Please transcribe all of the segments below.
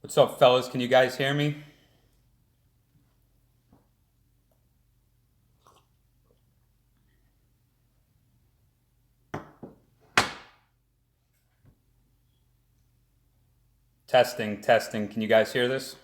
What's up, fellas? Can you guys hear me? Testing, testing. Can you guys hear this?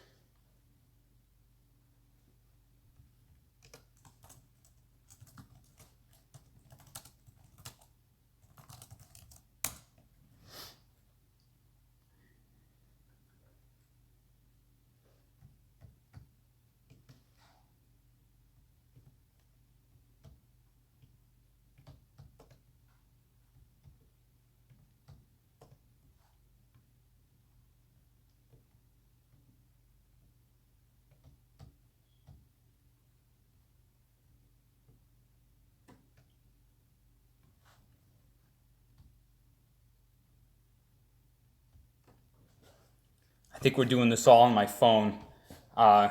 I think we're doing this all on my phone. Uh,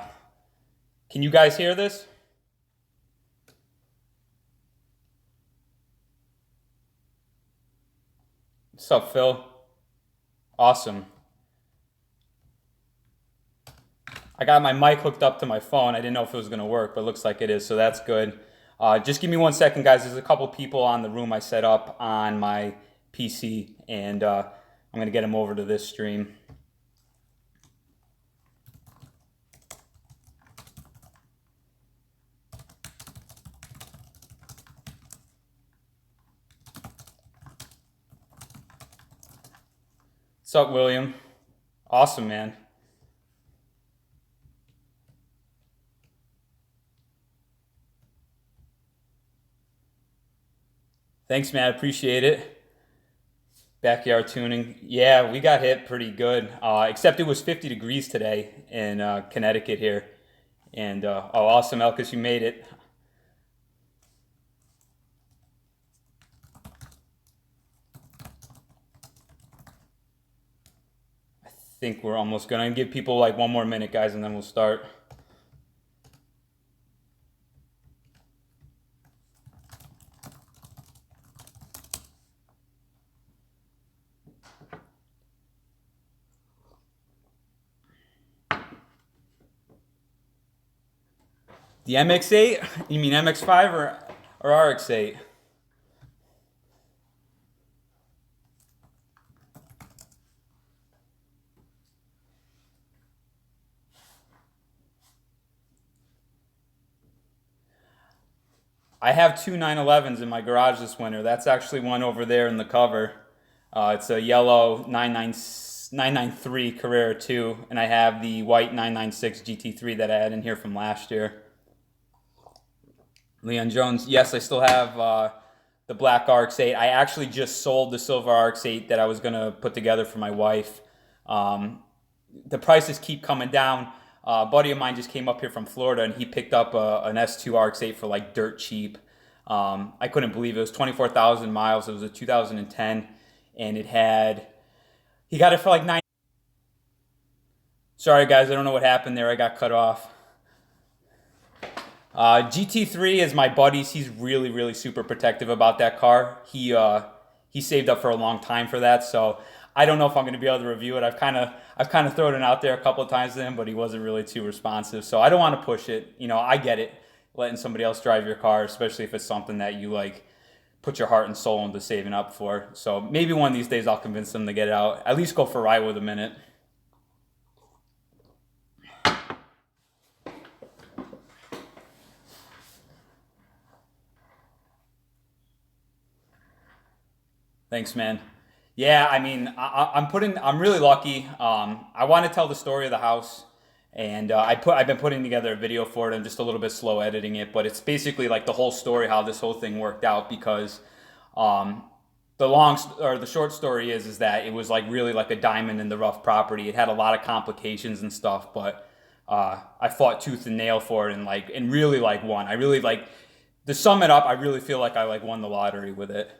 can you guys hear this? What's up, Phil? Awesome. I got my mic hooked up to my phone. I didn't know if it was going to work, but it looks like it is, so that's good. Just give me 1 second, guys. There's a couple people on the room I set up on my PC, and I'm going to get them over to this stream. What's up, William? Awesome, man. Thanks, man. I appreciate it. Backyard tuning. Yeah, we got hit pretty good. Except it was 50 degrees today in Connecticut here. And oh, awesome, Elkis, you made it. I think we're almost gonna give people like 1 more minute, guys, and then we'll start. The MX-8? You mean MX-5 or RX-8? I have two 911s in my garage this winter. That's actually one over there in the cover. It's a yellow 993 Carrera 2, and I have the white 996 GT3 that I had in here from last year. Leon Jones, yes, I still have the black RX-8. I actually just sold the silver RX-8 that I was going to put together for my wife. The prices keep coming down. A buddy of mine just came up here from Florida and he picked up an S2 RX-8 for like dirt cheap. I couldn't believe it. It was 24,000 miles. It was a 2010 and he got it for like nine. Sorry guys, I don't know what happened there. I got cut off. GT3 is my buddy's. He's really, really super protective about that car. He saved up for a long time for that, so I don't know if I'm going to be able to review it. I've kind of thrown it out there a couple of times to him, but he wasn't really too responsive. So I don't want to push it. You know, I get it, letting somebody else drive your car, especially if it's something that you like put your heart and soul into saving up for. So maybe one of these days I'll convince them to get it out. At least go for a ride with a minute. Thanks, man. Yeah, I mean, I'm really lucky. I want to tell the story of the house, and I've been putting together a video for it. I'm just a little bit slow editing it, but it's basically like the whole story how this whole thing worked out because um, the short story is that it was like really like a diamond in the rough property. It had a lot of complications and stuff, but I fought tooth and nail for it and really like won. I really like to sum it up. I really feel like I like won the lottery with it.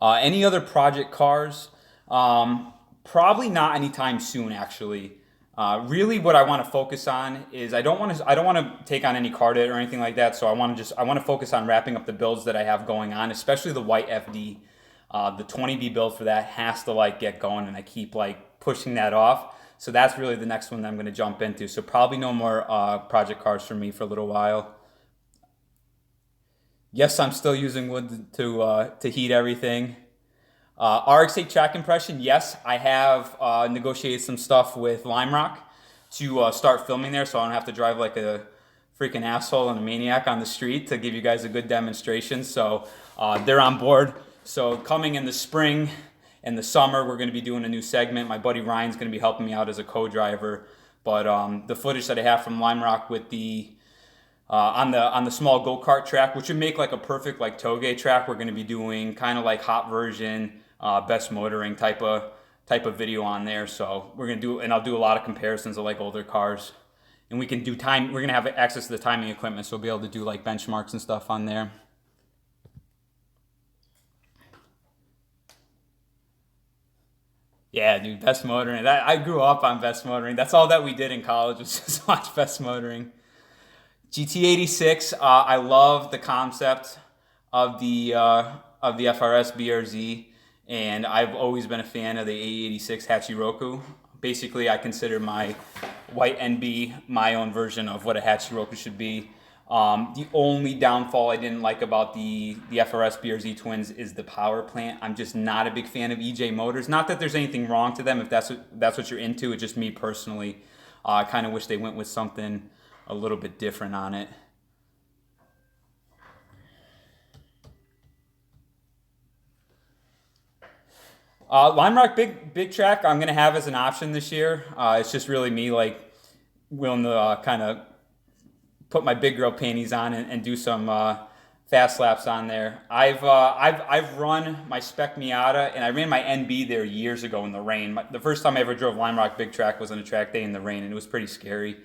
Any other project cars? Probably not anytime soon, actually. Really, what I want to focus on is I don't want to take on any car debt or anything like that. So I want to focus on wrapping up the builds that I have going on, especially the white FD. The 20B build for that has to like get going, and I keep like pushing that off. So that's really the next one that I'm going to jump into. So probably no more project cars for me for a little while. Yes, I'm still using wood to heat everything. RX-8 track compression, yes, I have negotiated some stuff with Lime Rock to start filming there so I don't have to drive like a freaking asshole and a maniac on the street, to give you guys a good demonstration. So they're on board. So coming in the spring and the summer, we're going to be doing a new segment. My buddy Ryan's going to be helping me out as a co-driver. But the footage that I have from Lime Rock with the on the small go-kart track, which would make like a perfect like toge track, we're going to be doing kind of like hot version, best motoring type of video on there. So we're going to do, and I'll do a lot of comparisons of like older cars, and we can do time. We're going to have access to the timing equipment, so we'll be able to do like benchmarks and stuff on there. Yeah, dude, best motoring. I grew up on best motoring. That's all that we did in college, was just watch best motoring. GT86, I love the concept of the FRS BRZ, and I've always been a fan of the A86 Hachiroku. Basically, I consider my white NB my own version of what a Hachiroku should be. The only downfall I didn't like about the FRS BRZ twins is the power plant. I'm just not a big fan of EJ motors. Not that there's anything wrong to them if that's what you're into. It's just me personally. I kind of wish they went with something a little bit different on it. Lime Rock big track I'm gonna have as an option this year. It's just really me like willing to kind of put my big girl panties on and do some fast laps on there. I've run my Spec Miata, and I ran my NB there years ago in the rain. The first time I ever drove Lime Rock big track was on a track day in the rain, and it was pretty scary.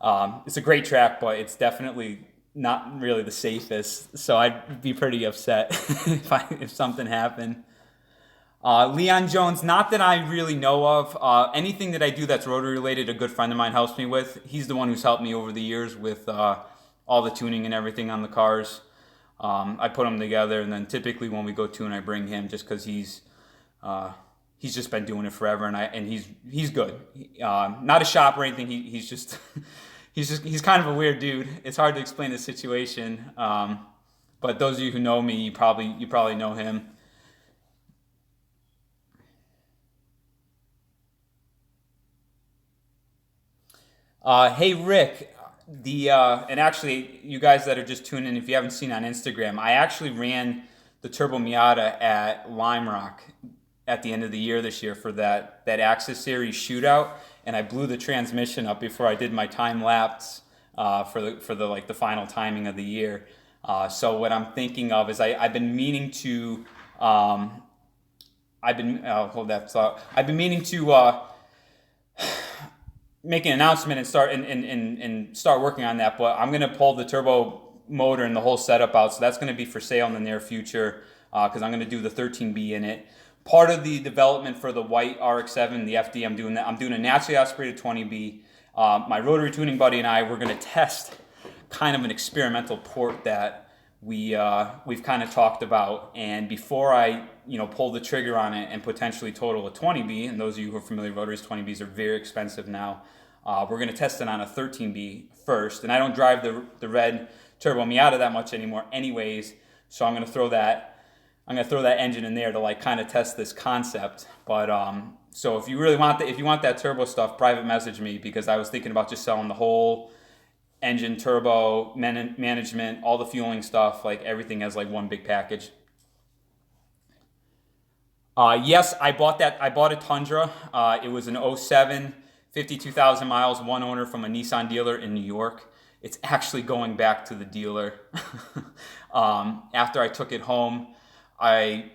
It's a great track, but it's definitely not really the safest. So I'd be pretty upset if something happened. Leon Jones, not that I really know of. Anything that I do that's rotary related, a good friend of mine helps me with. He's the one who's helped me over the years with all the tuning and everything on the cars. I put them together, and then typically when we go tune, I bring him just because he's just been doing it forever, and he's good. Not a shop or anything. He's just he's kind of a weird dude. It's hard to explain the situation, but those of you who know me, you probably know him. Hey Rick, and actually you guys that are just tuning in, if you haven't seen on Instagram, I actually ran the Turbo Miata at Lime Rock at the end of the year this year for that Axis Series shootout, and I blew the transmission up before I did my time lapse for the like the final timing of the year. So what I'm thinking of is I've been meaning to hold that thought. I've been meaning to make an announcement and start working on that, but I'm going to pull the turbo motor and the whole setup out, so that's going to be for sale in the near future because I'm going to do the 13B in it. Part of the development for the white RX-7, the FD, I'm doing a naturally aspirated 20B. My rotary tuning buddy and I, we're going to test kind of an experimental port that we've kind of talked about, and before I pull the trigger on it and potentially total a 20B, and those of you who are familiar with rotaries, 20Bs are very expensive now. We're going to test it on a 13B first, and I don't drive the red Turbo Miata that much anymore anyways, so I'm going to throw that engine in there to like kind of test this concept. But so if you really want if you want that turbo stuff, private message me, because I was thinking about just selling the whole engine, turbo, management, all the fueling stuff, like everything as like one big package. Yes, I bought a Tundra. It was an '07, 52,000 miles, one owner, from a Nissan dealer in New York. It's actually going back to the dealer. After I took it home, I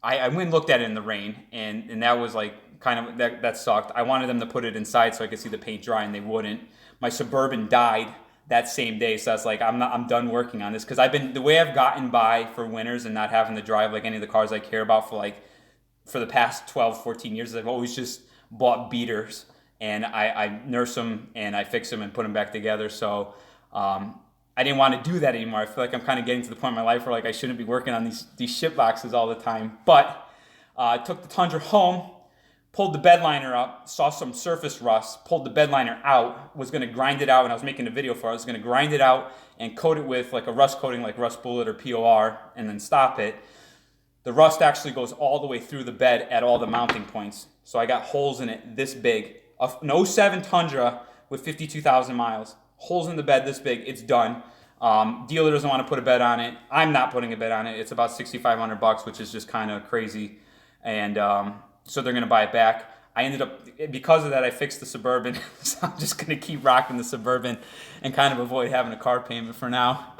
went and looked at it in the rain, and that was like kind of that sucked. I wanted them to put it inside so I could see the paint dry, and they wouldn't. My Suburban died that same day, so I was like, I'm done working on this, because the way I've gotten by for winters and not having to drive like any of the cars I care about for the past 12, 14 years, I've always just bought beaters, and I nurse them and I fix them and put them back together. So I didn't want to do that anymore. I feel like I'm kind of getting to the point in my life where like I shouldn't be working on these shit boxes all the time. But I took the Tundra home. Pulled the bed liner up, saw some surface rust, pulled the bed liner out, was going to grind it out, and I was making a video for it. I was going to grind it out and coat it with like a rust coating like Rust Bullet or POR and then stop it. The rust actually goes all the way through the bed at all the mounting points. So I got holes in it this big. An '07 Tundra with 52,000 miles. Holes in the bed this big. It's done. Dealer doesn't want to put a bed on it. I'm not putting a bed on it. It's about $6,500, which is just kind of crazy. And so they're going to buy it back. I ended up, because of that, I fixed the Suburban. So I'm just going to keep rocking the Suburban and kind of avoid having a car payment for now.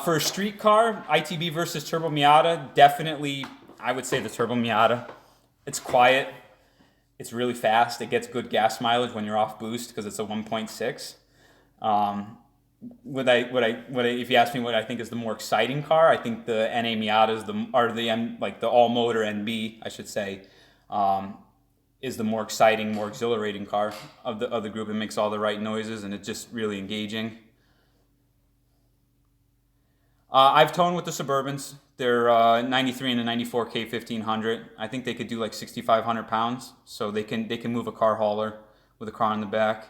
For a street car, ITB versus Turbo Miata, definitely, I would say the Turbo Miata. It's quiet. It's really fast. It gets good gas mileage when you're off boost because it's a 1.6. If you ask me what I think is the more exciting car, I think the NA Miata is the all motor NB, I should say, is the more exciting, more exhilarating car of the group. It makes all the right noises and it's just really engaging. I've toned with the Suburbans. They're 93 and a 94 K1500. I think they could do like 6,500 pounds, so they can move a car hauler with a car in the back.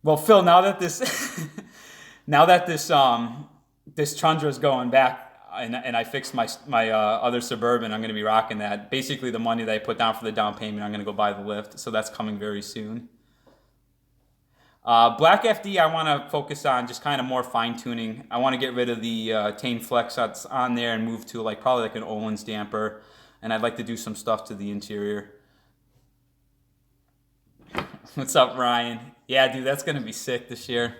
Well, Phil, now that this this Tundra is going back, and I fixed my other Suburban, I'm going to be rocking that. Basically, the money that I put down for the down payment, I'm going to go buy the lift, so that's coming very soon. Black FD, I want to focus on just kind of more fine tuning. I want to get rid of the Tane Flex that's on there and move to probably like an Öhlins damper, and I'd like to do some stuff to the interior. What's up, Ryan? Yeah, dude, that's going to be sick this year.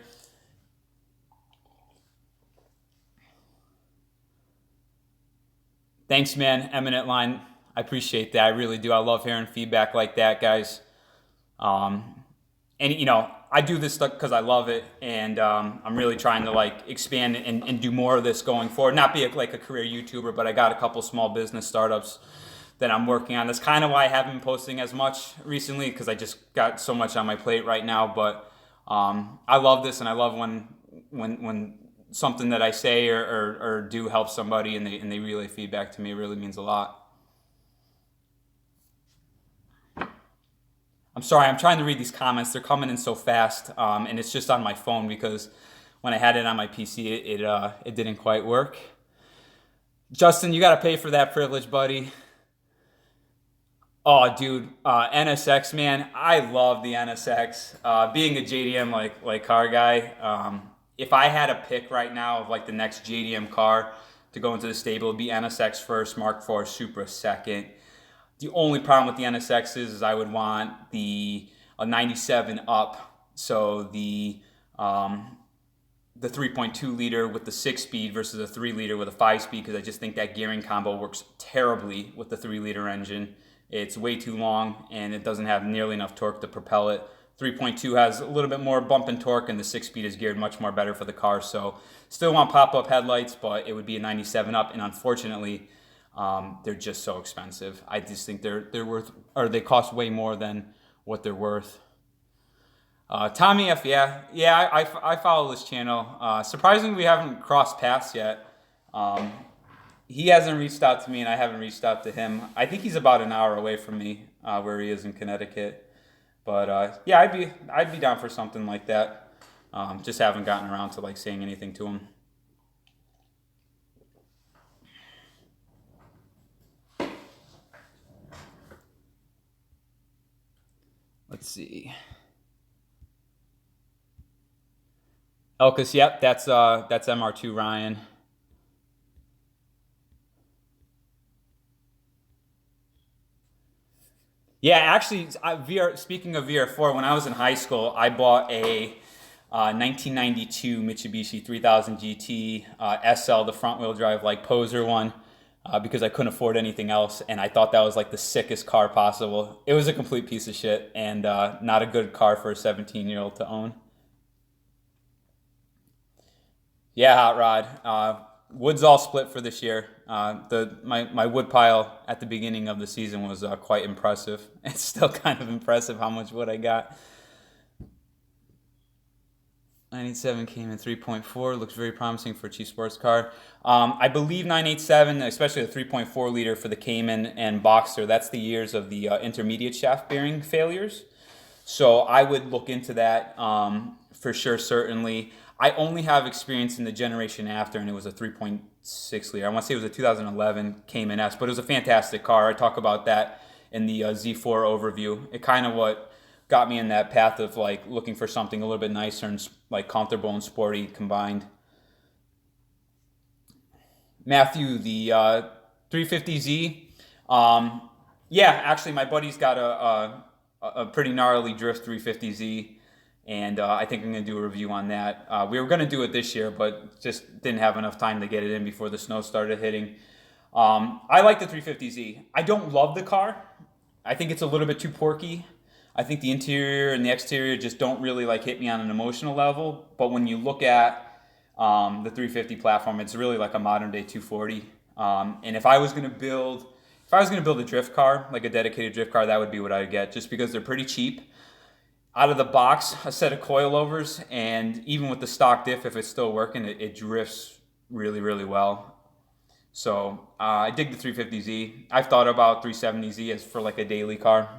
Thanks, man. Eminent Line. I appreciate that. I really do. I love hearing feedback like that, guys. And, I do this stuff because I love it, and I'm really trying to, expand and do more of this going forward. Not be a career YouTuber, but I got a couple small business startups that I'm working on. That's kind of why I haven't been posting as much recently, because I just got so much on my plate right now. But I love this, and I love when something that I say or do helps somebody and they relay feedback to me. It really means a lot. I'm sorry, I'm trying to read these comments. They're coming in so fast, and it's just on my phone because when I had it on my PC, it didn't quite work. Justin, you got to pay for that privilege, buddy. Oh, dude, NSX, man, I love the NSX. Being a JDM car guy, if I had a pick right now of the next JDM car to go into the stable, it'd be NSX first, Mark IV Supra second. The only problem with the NSX is I would want a 97 up, so the 3.2 liter with the 6-speed versus a 3 liter with a 5-speed, because I just think that gearing combo works terribly with the 3 liter engine. It's way too long and it doesn't have nearly enough torque to propel it. 3.2 has a little bit more bump and torque, and the 6-speed is geared much more better for the car. So still want pop-up headlights, but it would be a 97 up, and unfortunately, they're just so expensive. I just think they're worth, or they cost way more than what they're worth. Tommy F, yeah, I follow this channel. Surprisingly, we haven't crossed paths yet. He hasn't reached out to me, and I haven't reached out to him. I think he's about an hour away from me, where he is in Connecticut. But yeah, I'd be down for something like that. Just haven't gotten around to saying anything to him. Let's see. Elkus, yep, that's MR2 Ryan. Yeah, actually, speaking of VR4, when I was in high school, I bought a 1992 Mitsubishi 3000 GT SL, the front wheel drive poser one, because I couldn't afford anything else, and I thought that was the sickest car possible. It was a complete piece of shit, and not a good car for a 17-year-old to own. Yeah, Hot Rod. Wood's all split for this year. My wood pile at the beginning of the season was quite impressive. It's still kind of impressive how much wood I got. 987 came in 3.4. Looks very promising for a cheap sports car. I believe 987, especially the 3.4 liter for the Cayman and Boxster, that's the years of the intermediate shaft bearing failures. So I would look into that for sure, certainly. I only have experience in the generation after, and it was a 3.6 liter. I want to say it was a 2011 Cayman S, but it was a fantastic car. I talk about that in the Z4 overview. It kind of what got me in that path of like looking for something a little bit nicer and like comfortable and sporty combined. Matthew, the 350Z. Yeah, actually, my buddy's got a pretty gnarly drift 350Z, and I think I'm going to do a review on that. We were going to do it this year, but just didn't have enough time to get it in before the snow started hitting. I like the 350Z. I don't love the car. I think it's a little bit too porky. I think the interior and the exterior just don't really like hit me on an emotional level. But when you look at the 350 platform, it's really like a modern day 240. And if I was going to build a drift car, like a dedicated drift car, that would be what I'd get, just because they're pretty cheap. Out of the box, a set of coilovers, and even with the stock diff, if it's still working, it drifts really, really well. So I dig the 350Z. I've thought about 370Z as for like a daily car.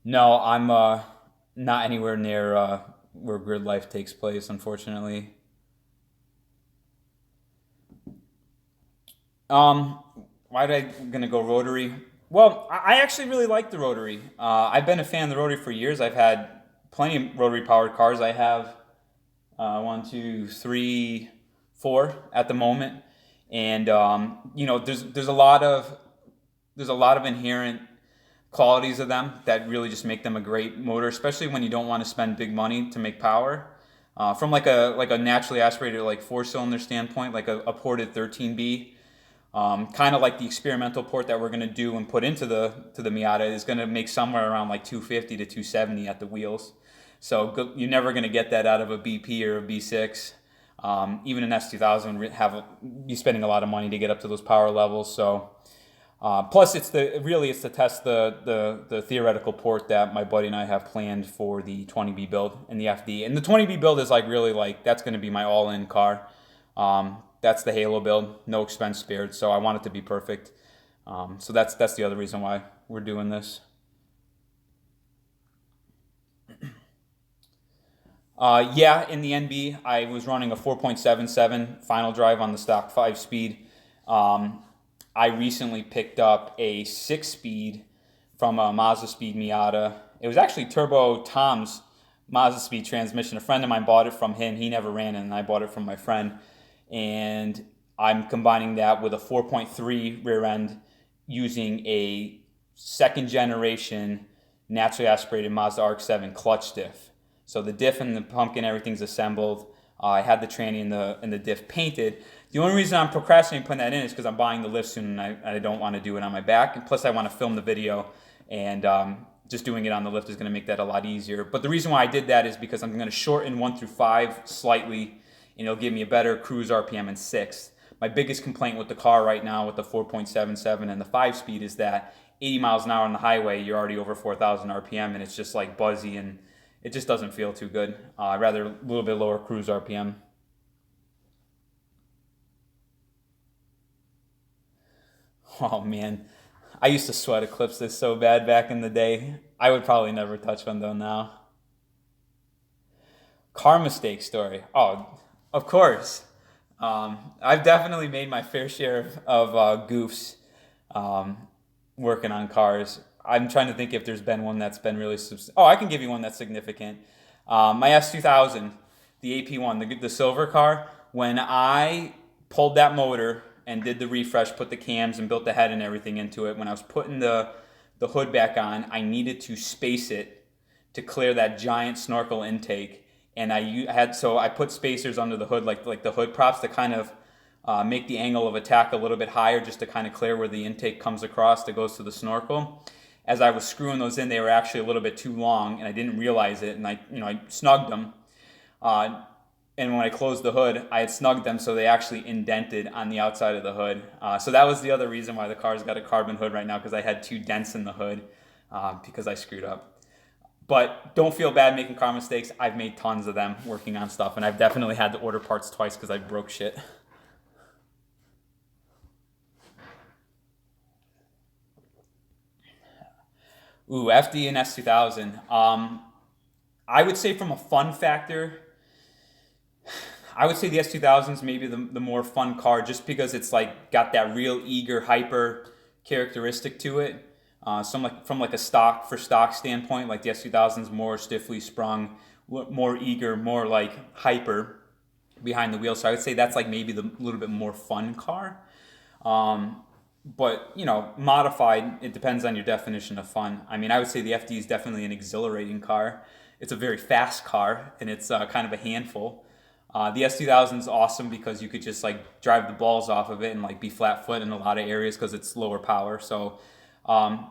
No, I'm not anywhere near where grid life takes place, unfortunately. Um, why did I gonna go rotary? Well, I actually really like the rotary. I've been a fan of the rotary for years. I've had plenty of rotary powered cars. I have one, two, three, four at the moment, and there's a lot of inherent qualities of them that really just make them a great motor, especially when you don't want to spend big money to make power. From like a naturally aspirated like four cylinder standpoint, like a ported 13B. Kind of like the experimental port that we're going to do and put into the Miata is going to make somewhere around like 250 to 270 at the wheels. So you're never going to get that out of a BP or a B6. Even an S2000 would be spending a lot of money to get up to those power levels. So plus it's to test the theoretical port that my buddy and I have planned for the 20B build and the FD. And the 20B build is like really like that's going to be my all-in car. That's the Halo build, no expense spared. So I want it to be perfect. So that's the other reason why we're doing this. Yeah, in the NB, I was running a 4.77 final drive on the stock 5-speed. I recently picked up a 6-speed from a Mazda Speed Miata. It was actually Turbo Tom's Mazda Speed transmission. A friend of mine bought it from him. He never ran it, and I bought it from my friend. And I'm combining that with a 4.3 rear end using a second generation naturally aspirated Mazda RX-7 clutch diff. So the diff and the pumpkin, everything's assembled. I had the tranny and the diff painted. The only reason I'm procrastinating putting that in is because I'm buying the lift soon, and I don't want to do it on my back. And plus, I want to film the video, and just doing it on the lift is going to make that a lot easier. But the reason why I did that is because I'm going to shorten 1 through 5 slightly, and it'll give me a better cruise RPM in 6th. My biggest complaint with the car right now with the 4.77 and the 5-speed is that 80 miles an hour on the highway, you're already over 4,000 RPM, and it's just like buzzy, and it just doesn't feel too good. I'd rather a little bit lower cruise RPM. Oh man, I used to sweat Eclipse this so bad back in the day. I would probably never touch one though now. Car mistake story. Oh, of course. I've definitely made my fair share of goofs um, working on cars. I'm trying to think if there's been one that's been really. Oh, I can give you one that's significant. My S2000, the AP1, the silver car. When I pulled that motor and did the refresh, put the cams and built the head and everything into it, when I was putting the hood back on, I needed to space it to clear that giant snorkel intake. And I put spacers under the hood, like the hood props, to kind of make the angle of attack a little bit higher, just to kind of clear where the intake comes across that goes to the snorkel. As I was screwing those in, they were actually a little bit too long, and I didn't realize it, and I snugged them. and when I closed the hood, I had snugged them so they actually indented on the outside of the hood. So that was the other reason why the car's got a carbon hood right now, because I had two dents in the hood because I screwed up. But don't feel bad making car mistakes. I've made tons of them working on stuff, and I've definitely had to order parts twice because I broke shit. Ooh, FD and S2000. I would say from a fun factor, I would say the S2000 is maybe the more fun car just because it's like got that real eager, hyper characteristic to it. Some like from like a stock standpoint, like the S2000 is more stiffly sprung, more eager, more like hyper behind the wheel. So I would say that's like maybe the little bit more fun car. Um, but you know, modified, it depends on your definition of fun. I mean, I would say the FD is definitely an exhilarating car. It's a very fast car, and it's kind of a handful. The S2000 is awesome because you could just like drive the balls off of it and like be flat foot in a lot of areas because it's lower power. So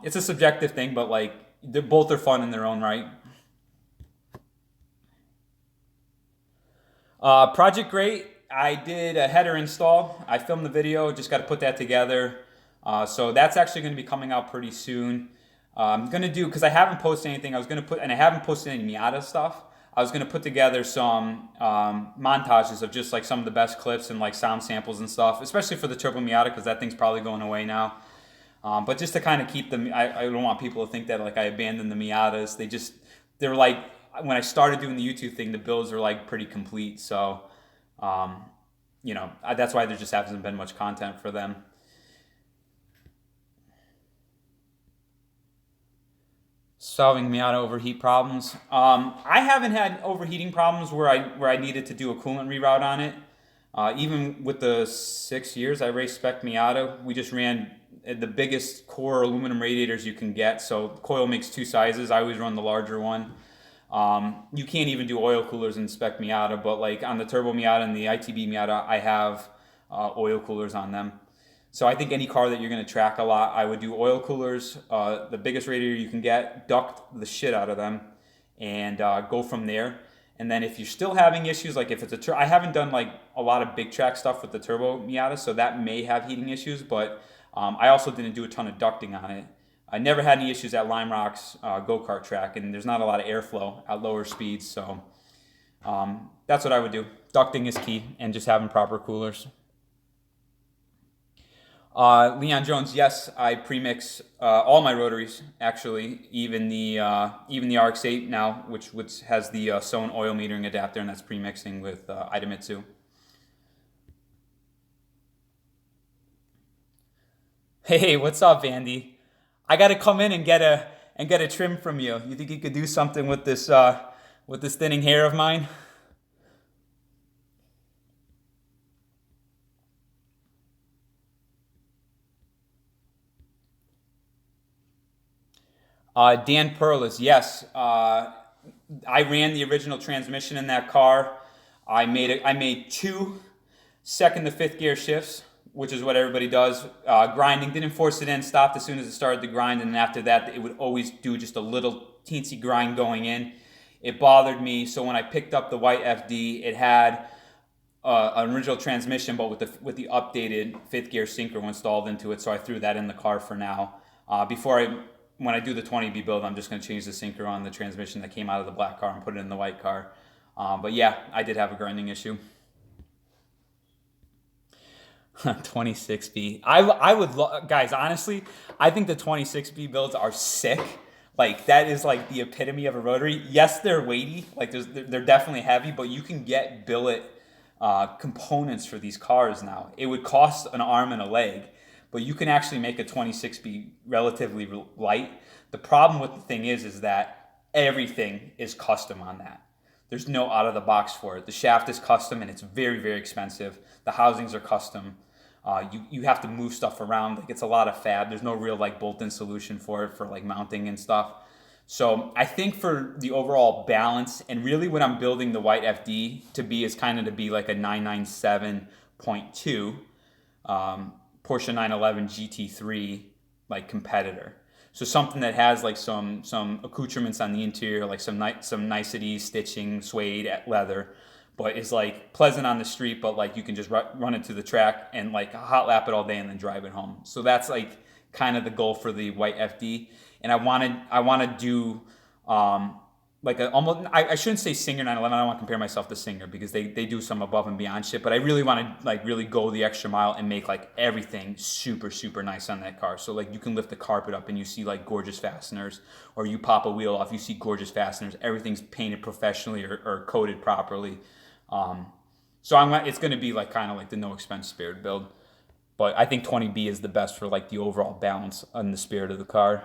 it's a subjective thing, but like they're both are fun in their own right. Project Great, I did a header install. I filmed the video, just got to put that together. So that's actually going to be coming out pretty soon. I'm going to do, because I haven't posted anything, I was going to put, and I haven't posted any Miata stuff. I was going to put together some montages of just like some of the best clips and like sound samples and stuff, especially for the Turbo Miata, because that thing's probably going away now. But just to kind of keep them, I don't want people to think that like I abandoned the Miatas. They're like, when I started doing the YouTube thing, the builds were like pretty complete. So, um, that's why there just hasn't been much content for them. Solving Miata overheat problems. I haven't had overheating problems where I needed to do a coolant reroute on it. Even with the 6 years I raced spec Miata, we just ran the biggest core aluminum radiators you can get. So the coil makes two sizes. I always run the larger one. You can't even do oil coolers in spec Miata, but like on the Turbo Miata and the ITB Miata, I have oil coolers on them. So I think any car that you're going to track a lot, I would do oil coolers, the biggest radiator you can get, duct the shit out of them, and go from there. And then if you're still having issues, like if it's I haven't done like a lot of big track stuff with the Turbo Miata, so that may have heating issues, but I also didn't do a ton of ducting on it. I never had any issues at Lime Rock's go-kart track, and there's not a lot of airflow at lower speeds, so that's what I would do. Ducting is key, and just having proper coolers. Leon Jones, yes, I premix all my rotaries actually, even the RX-8 now, which has the Sone oil metering adapter, and that's premixing with Idemitsu. Hey, what's up, Andy? I got to come in and get a trim from you. You think you could do something with this thinning hair of mine? Dan Perlis, yes. I ran the original transmission in that car. I made two second to fifth gear shifts, which is what everybody does. Grinding, didn't force it in, stopped as soon as it started to grind, and then after that, it would always do just a little teensy grind going in. It bothered me, so when I picked up the white FD, it had an original transmission, but with the updated fifth gear synchro installed into it. So I threw that in the car for now. When I do the 20B build, I'm just going to change the synchro on the transmission that came out of the black car and put it in the white car. But yeah, I did have a grinding issue. 26B. I would guys, honestly, I think the 26B builds are sick. Like that is like the epitome of a rotary. Yes, they're weighty. Like they're definitely heavy, but you can get billet components for these cars now. It would cost an arm and a leg, but you can actually make a 26B relatively light. The problem with the thing is that everything is custom on that. There's no out of the box for it. The shaft is custom and it's very, very expensive. The housings are custom. You have to move stuff around. Like it's a lot of fab. There's no real like bolt-in solution for it for like mounting and stuff. So I think for the overall balance, and really what I'm building the white FD to be is kind of to be like a 997.2 Porsche 911 GT3 like competitor. So something that has like some accoutrements on the interior, like some niceties, stitching, suede, leather, but is like pleasant on the street, but like you can just run it to the track and like hot lap it all day and then drive it home. So that's like kind of the goal for the white FD. And I want to do like a almost I shouldn't say Singer 911. I don't want to compare myself to Singer because they do some above and beyond shit. But I really want to like really go the extra mile and make like everything super super nice on that car. So like you can lift the carpet up and you see like gorgeous fasteners, or you pop a wheel off, you see gorgeous fasteners. Everything's painted professionally or coated properly. Um, so it's going to be like kind of like the no expense spared build. But I think 20B is the best for like the overall balance and the spirit of the car.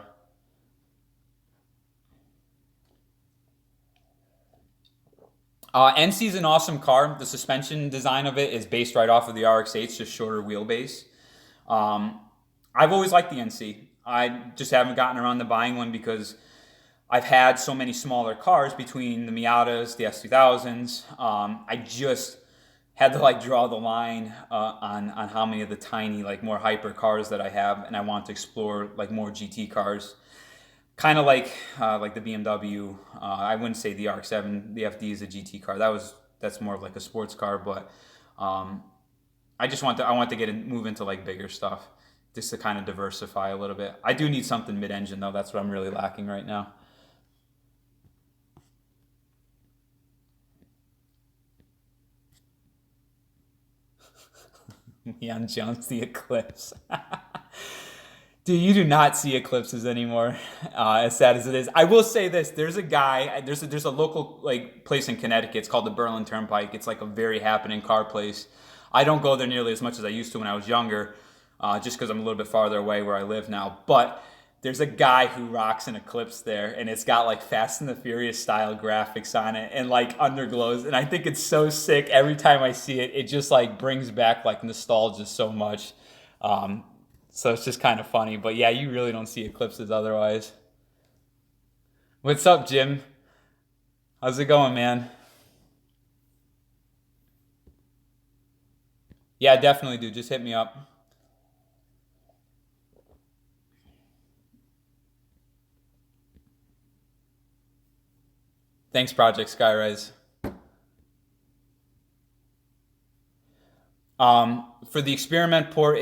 NC is an awesome car. The suspension design of it is based right off of the RX-8, just shorter wheelbase. Um, I've always liked the NC. I just haven't gotten around to buying one because I've had so many smaller cars between the Miatas, the S2000s. I just had to like draw the line on how many of the tiny like more hyper cars that I have, and I want to explore like more GT cars. Kind of like the BMW. I wouldn't say the RX-7. The FD is a GT car. That's more of like a sports car, but um, I want to move into like bigger stuff just to kind of diversify a little bit. I do need something mid-engine though. That's what I'm really lacking right now. Leon Jones, the Eclipse. Dude, you do not see eclipses anymore. As sad as it is, I will say this: there's a guy, there's a local like place in Connecticut. It's called the Berlin Turnpike. It's like a very happening car place. I don't go there nearly as much as I used to when I was younger, just because I'm a little bit farther away where I live now. But there's a guy who rocks an Eclipse there, and it's got like Fast and the Furious style graphics on it and like underglows, and I think it's so sick. Every time I see it, it just like brings back like nostalgia so much. Um, so it's just kind of funny. But yeah, you really don't see eclipses otherwise. What's up, Jim? How's it going, man? Yeah, definitely, dude. Just hit me up. Thanks, Project Skyrise. For the experiment port,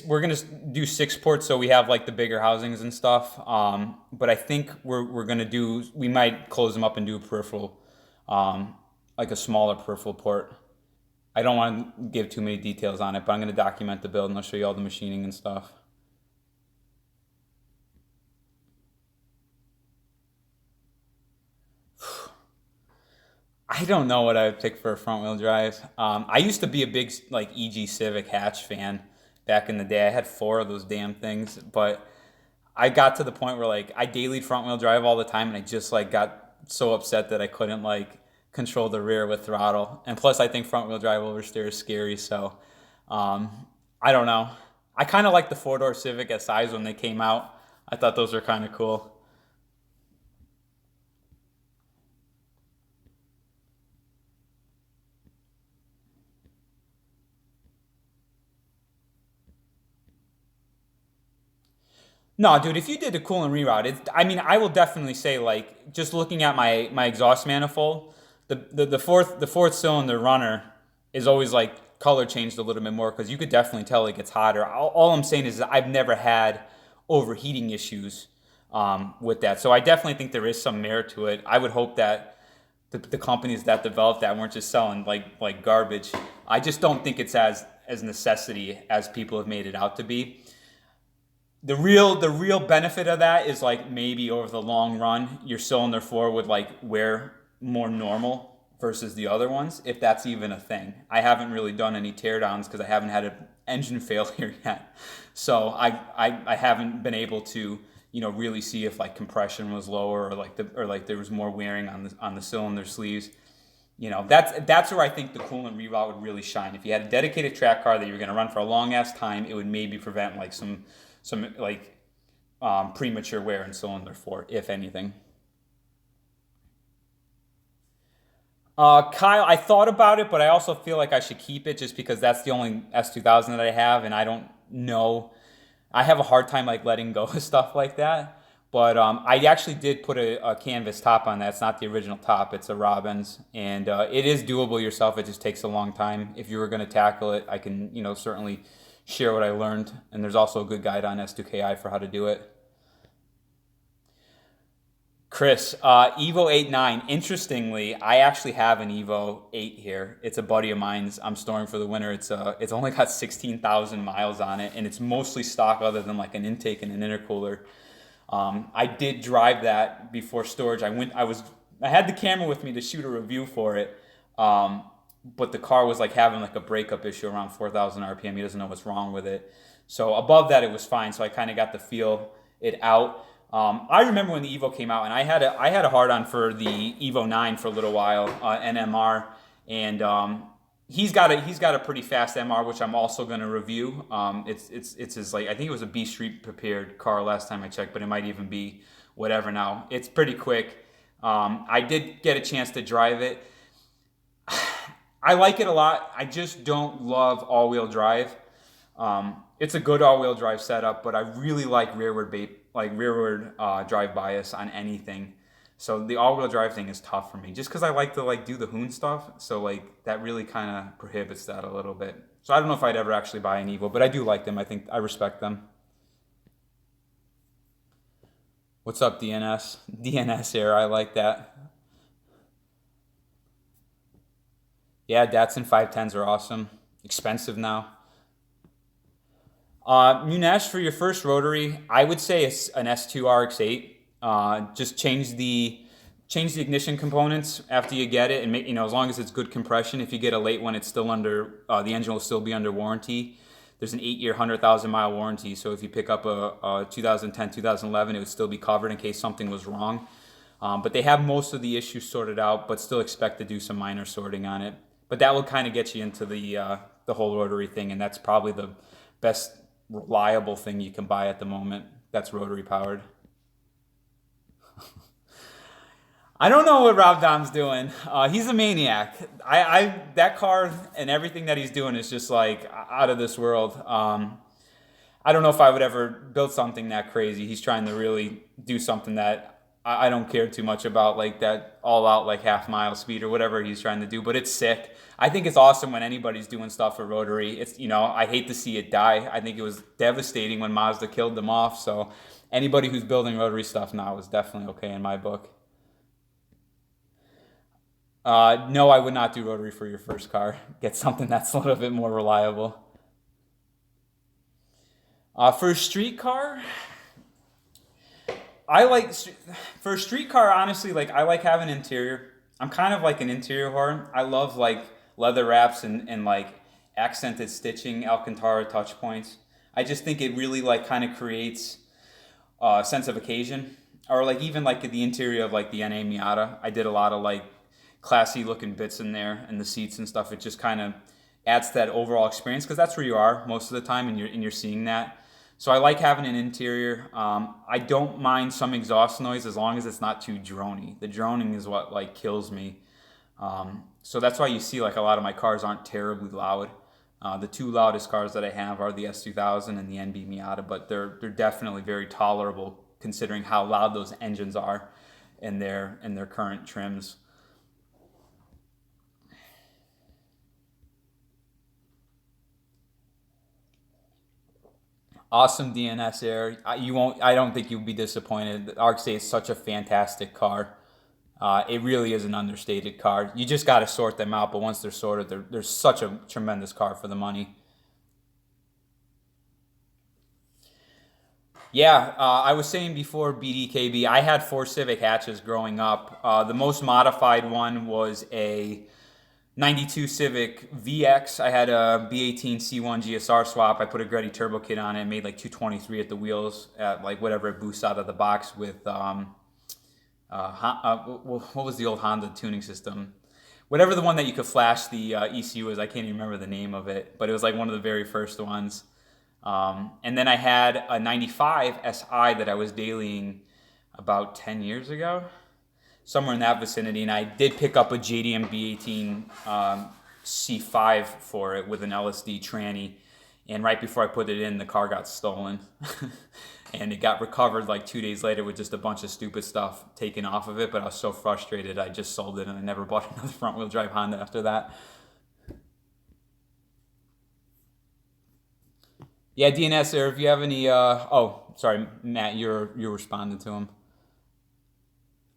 we're gonna do 6 ports, so we have like the bigger housings and stuff. But I think we might close them up and do a peripheral, um, like a smaller peripheral port. I don't want to give too many details on it, but I'm gonna document the build and I'll show you all the machining and stuff. I don't know what I would pick for a front wheel drive. I used to be a big like EG Civic hatch fan back in the day. I had 4 of those damn things, but I got to the point where like I dailied front wheel drive all the time, and I just like got so upset that I couldn't like control the rear with throttle. And plus, I think front wheel drive oversteer is scary. So um, I don't know. I kind of like the 4-door Civic SIs when they came out. I thought those were kind of cool. No, dude, if you did the cool and reroute, I mean, I will definitely say, like, just looking at my exhaust manifold, the fourth cylinder runner is always like color changed a little bit more because you could definitely tell it gets hotter. All I'm saying is that I've never had overheating issues with that, so I definitely think there is some merit to it. I would hope that the companies that developed that weren't just selling like garbage. I just don't think it's as necessity as people have made it out to be. The real benefit of that is like maybe over the long run your cylinder 4 would like wear more normal versus the other ones, if that's even a thing. I haven't really done any teardowns because I haven't had an engine failure yet, so I haven't been able to really see if like compression was lower or like there was more wearing on the cylinder sleeves. That's where I think the coolant reroute would really shine. If you had a dedicated track car that you were going to run for a long ass time, it would maybe prevent like some like premature wear in cylinder 4, if anything. Kyle, I thought about it, but I also feel like I should keep it just because that's the only S2000 that I have, and I don't know. I have a hard time like letting go of stuff like that. But I actually did put a canvas top on that. It's not the original top. It's a Robbins, and it is doable yourself. It just takes a long time. If you were going to tackle it, I can certainly share what I learned. And there's also a good guide on S2KI for how to do it. Chris, Evo 8.9. Interestingly, I actually have an Evo 8 here. It's a buddy of mine's. I'm storing for the winter. It's only got 16,000 miles on it, and it's mostly stock other than like an intake and an intercooler. I did drive that before storage. I had the camera with me to shoot a review for it, but the car was like having like a breakup issue around 4,000 RPM. He doesn't know what's wrong with it. So above that, it was fine. So I kind of got to feel it out. I remember when the Evo came out, and I had a hard on for the Evo 9 for a little while, NMR, and he's got a pretty fast MR, which I'm also going to review. It's his, like, I think it was a B Street prepared car last time I checked, but it might even be whatever now. It's pretty quick. I did get a chance to drive it. I like it a lot. I just don't love all-wheel drive. It's a good all-wheel drive setup, but I really like rearward drive bias on anything. So the all-wheel drive thing is tough for me, just because I like to like do the hoon stuff. So like that really kind of prohibits that a little bit. So I don't know if I'd ever actually buy an Evo, but I do like them. I think I respect them. What's up, DNS? DNS here. I like that. Yeah, Datsun 510s are awesome. Expensive now. Munesh, for your first rotary, I would say it's an S2 RX-8. Just change the ignition components after you get it, and make, as long as it's good compression. If you get a late one, it's still under the engine will still be under warranty. There's an 8-year, 100,000-mile warranty. So if you pick up a 2010, 2011, it would still be covered in case something was wrong. But they have most of the issues sorted out, but still expect to do some minor sorting on it. But that will kind of get you into the whole rotary thing, and that's probably the best reliable thing you can buy at the moment that's rotary powered. I don't know what Rob Dom's doing. He's a maniac. That car and everything that he's doing is just like out of this world. I don't know if I would ever build something that crazy. He's trying to really do something that I don't care too much about, like that all out like half-mile speed or whatever he's trying to do, but it's sick. I think it's awesome when anybody's doing stuff for rotary. It's, I hate to see it die. I think it was devastating when Mazda killed them off. So anybody who's building rotary stuff now is definitely okay in my book. No, I would not do rotary for your first car. Get something that's a little bit more reliable. For a street car, for a street car, honestly, like I like having interior. I'm kind of like an interior whore. I love like leather wraps and like accented stitching, Alcantara touch points. I just think it really like kind of creates a sense of occasion. Or like even like the interior of like the NA Miata. I did a lot of like classy looking bits in there and the seats and stuff. It just kind of adds to that overall experience because that's where you are most of the time, and you're seeing that. So I like having an interior. I don't mind some exhaust noise as long as it's not too drony. The droning is what like kills me. So that's why you see like a lot of my cars aren't terribly loud. The two loudest cars that I have are the S2000 and the NB Miata, but they're definitely very tolerable considering how loud those engines are in their current trims. Awesome DNS Air. I don't think you'll be disappointed. The RX-8 is such a fantastic car. It really is an understated car. You just got to sort them out, but once they're sorted, they're such a tremendous car for the money. Yeah, I was saying before BDKB, I had 4 Civic hatches growing up. The most modified one was a 92 Civic VX. I had a B18 C1 GSR swap. I put a Greddy turbo kit on it, made like 223 at the wheels at like whatever it boosts out of the box with what was the old Honda tuning system? Whatever the one that you could flash the ECU is, I can't even remember the name of it, but it was like one of the very first ones. And then I had a 95 SI that I was dailying about 10 years ago, somewhere in that vicinity, and I did pick up a JDM B18 C5 for it with an LSD tranny, And right before I put it in, the car got stolen. And it got recovered like 2 days later with just a bunch of stupid stuff taken off of it. But I was so frustrated, I just sold it and I never bought another front wheel drive Honda after that. Yeah, DNS, or if you have any, oh, sorry, Matt, you're responding to him.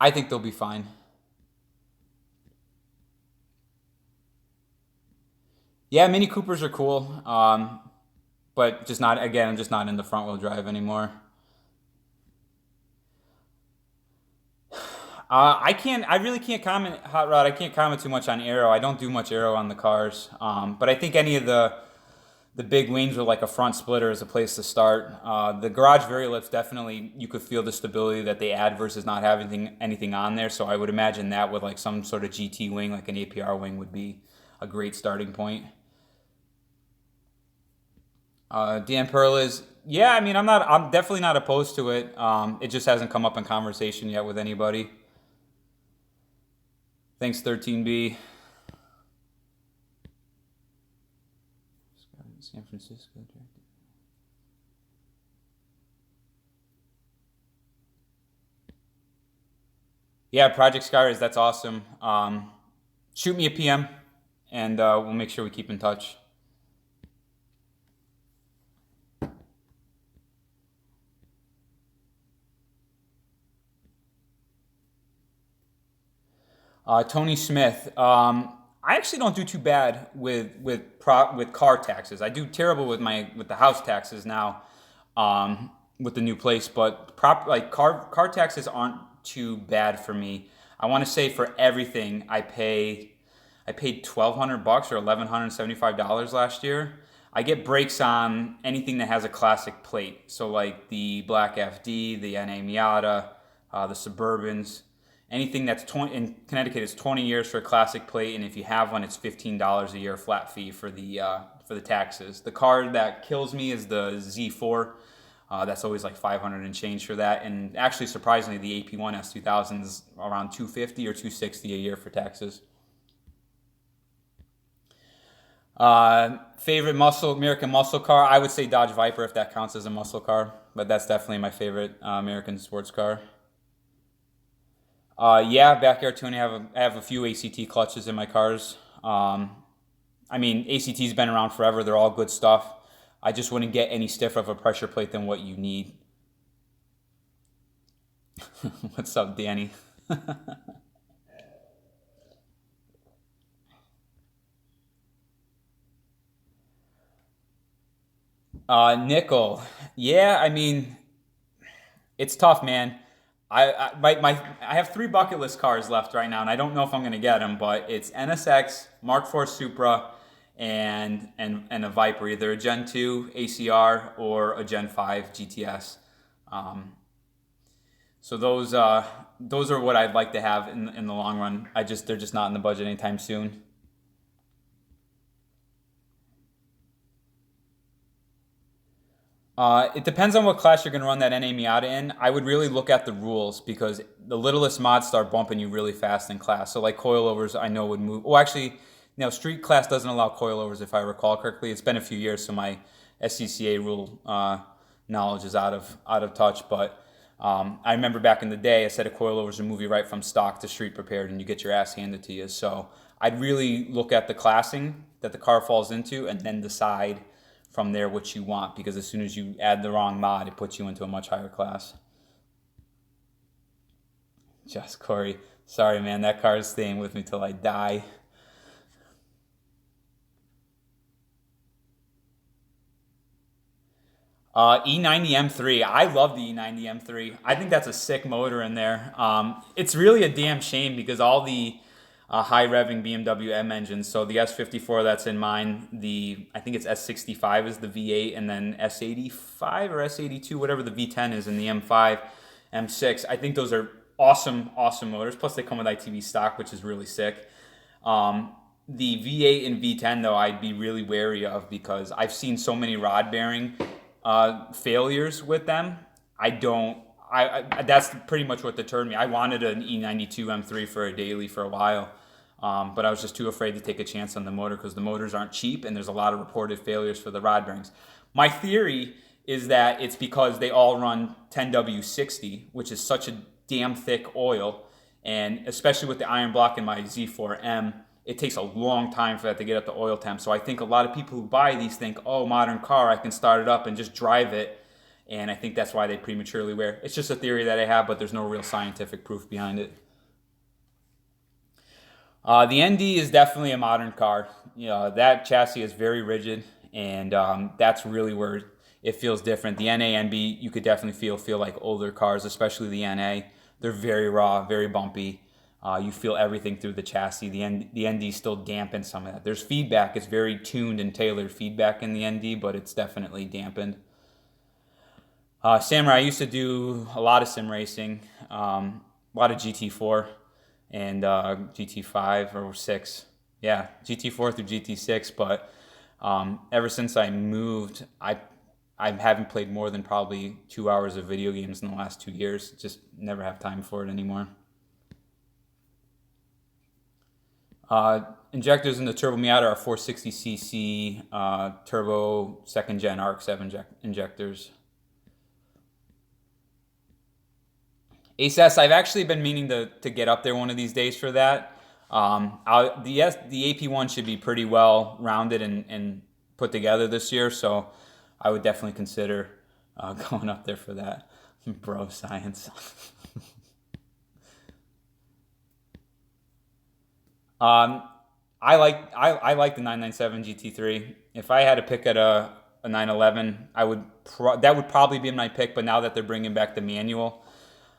I think they'll be fine. Yeah, Mini Coopers are cool, but just not, again, I'm just not into front wheel drive anymore. I really can't comment, Hot Rod. I can't comment too much on aero. I don't do much aero on the cars, but I think any of the big wings with like a front splitter is a place to start. The garage Variolifts definitely, you could feel the stability that they add versus not having anything on there. So I would imagine that with like some sort of GT wing, like an APR wing, would be a great starting point. Dan Pearl is, yeah. I mean, I'm definitely not opposed to it. It just hasn't come up in conversation yet with anybody. Thanks, 13B. San Francisco. Yeah, Project Skyrise, that's awesome. Shoot me a PM, and we'll make sure we keep in touch. Tony Smith. I actually don't do too bad with car taxes. I do terrible with the house taxes now, with the new place. But like car taxes aren't too bad for me. I want to say for everything I paid $1,200 or $1,175 last year. I get breaks on anything that has a classic plate. So like the Black FD, the NA Miata, the Suburbans, anything that's 20 in Connecticut is 20 years for a classic plate, and if you have one, it's $15 a year flat fee for the taxes. The car that kills me is the Z4. That's always like 500 and change for that, and actually surprisingly, the AP1 S2000 is around 250 or 260 a year for taxes. Favorite American muscle car? I would say Dodge Viper if that counts as a muscle car, but that's definitely my favorite American sports car. Yeah, backyard tuning. I have a few ACT clutches in my cars. I mean, ACT's been around forever. They're all good stuff. I just wouldn't get any stiffer of a pressure plate than what you need. What's up, Danny? Nickel. Yeah, I mean, it's tough, man. I have three bucket list cars left right now, and I don't know if I'm gonna get them, but it's NSX, Mark IV Supra, and a Viper, either a Gen 2 ACR or a Gen 5 GTS. Um, so those are what I'd like to have in the long run. They're just not in the budget anytime soon. It depends on what class you're going to run that NA Miata in. I would really look at the rules because the littlest mods start bumping you really fast in class. So like coilovers, I know would move. Well, actually, no, street class doesn't allow coilovers if I recall correctly. It's been a few years, so my SCCA rule knowledge is out of touch. But I remember back in the day, a set of coilovers would move you right from stock to street prepared, and you get your ass handed to you. So I'd really look at the classing that the car falls into, and then decide from there what you want, because as soon as you add the wrong mod, it puts you into a much higher class. Just Corey, sorry man, that car is staying with me till I die. E90 M3. I love the E90 M3. I think that's a sick motor in there. It's really a damn shame because all the high revving BMW M engines. So the S54 that's in mine, I think it's S65 is the V8, and then S85 or S82, whatever the V10 is in the M5, M6. I think those are awesome, awesome motors. Plus they come with ITV stock, which is really sick. The V8 and V10 though, I'd be really wary of because I've seen so many rod bearing failures with them. I don't. That's pretty much what deterred me. I wanted an E92 M3 for a daily for a while, But I was just too afraid to take a chance on the motor because the motors aren't cheap and there's a lot of reported failures for the rod bearings. My theory is that it's because they all run 10W60, which is such a damn thick oil, and especially with the iron block in my Z4M, it takes a long time for that to get up to oil temp. So I think a lot of people who buy these think, oh, modern car, I can start it up and just drive it. And I think that's why they prematurely wear. It's just a theory that I have, but there's no real scientific proof behind it. The ND is definitely a modern car. That chassis is very rigid, and that's really where it feels different. The NA, NB, you could definitely feel like older cars, especially the NA. They're very raw, very bumpy. You feel everything through the chassis. The ND still dampens some of that. There's feedback. It's very tuned and tailored feedback in the ND, but it's definitely dampened. Samurai, I used to do a lot of sim racing, a lot of GT4 and GT5 or 6. Yeah, GT4 through GT6, but ever since I moved, I haven't played more than probably 2 hours of video games in the last 2 years. Just never have time for it anymore. Injectors in the Turbo Miata are 460cc turbo second gen ARC-7 injectors. ACES, I've actually been meaning to get up there one of these days for that. The AP1 should be pretty well rounded and put together this year, so I would definitely consider going up there for that. Bro science. I like the 997 GT3. If I had to pick at a 911, that would probably be my pick. But now that they're bringing back the manual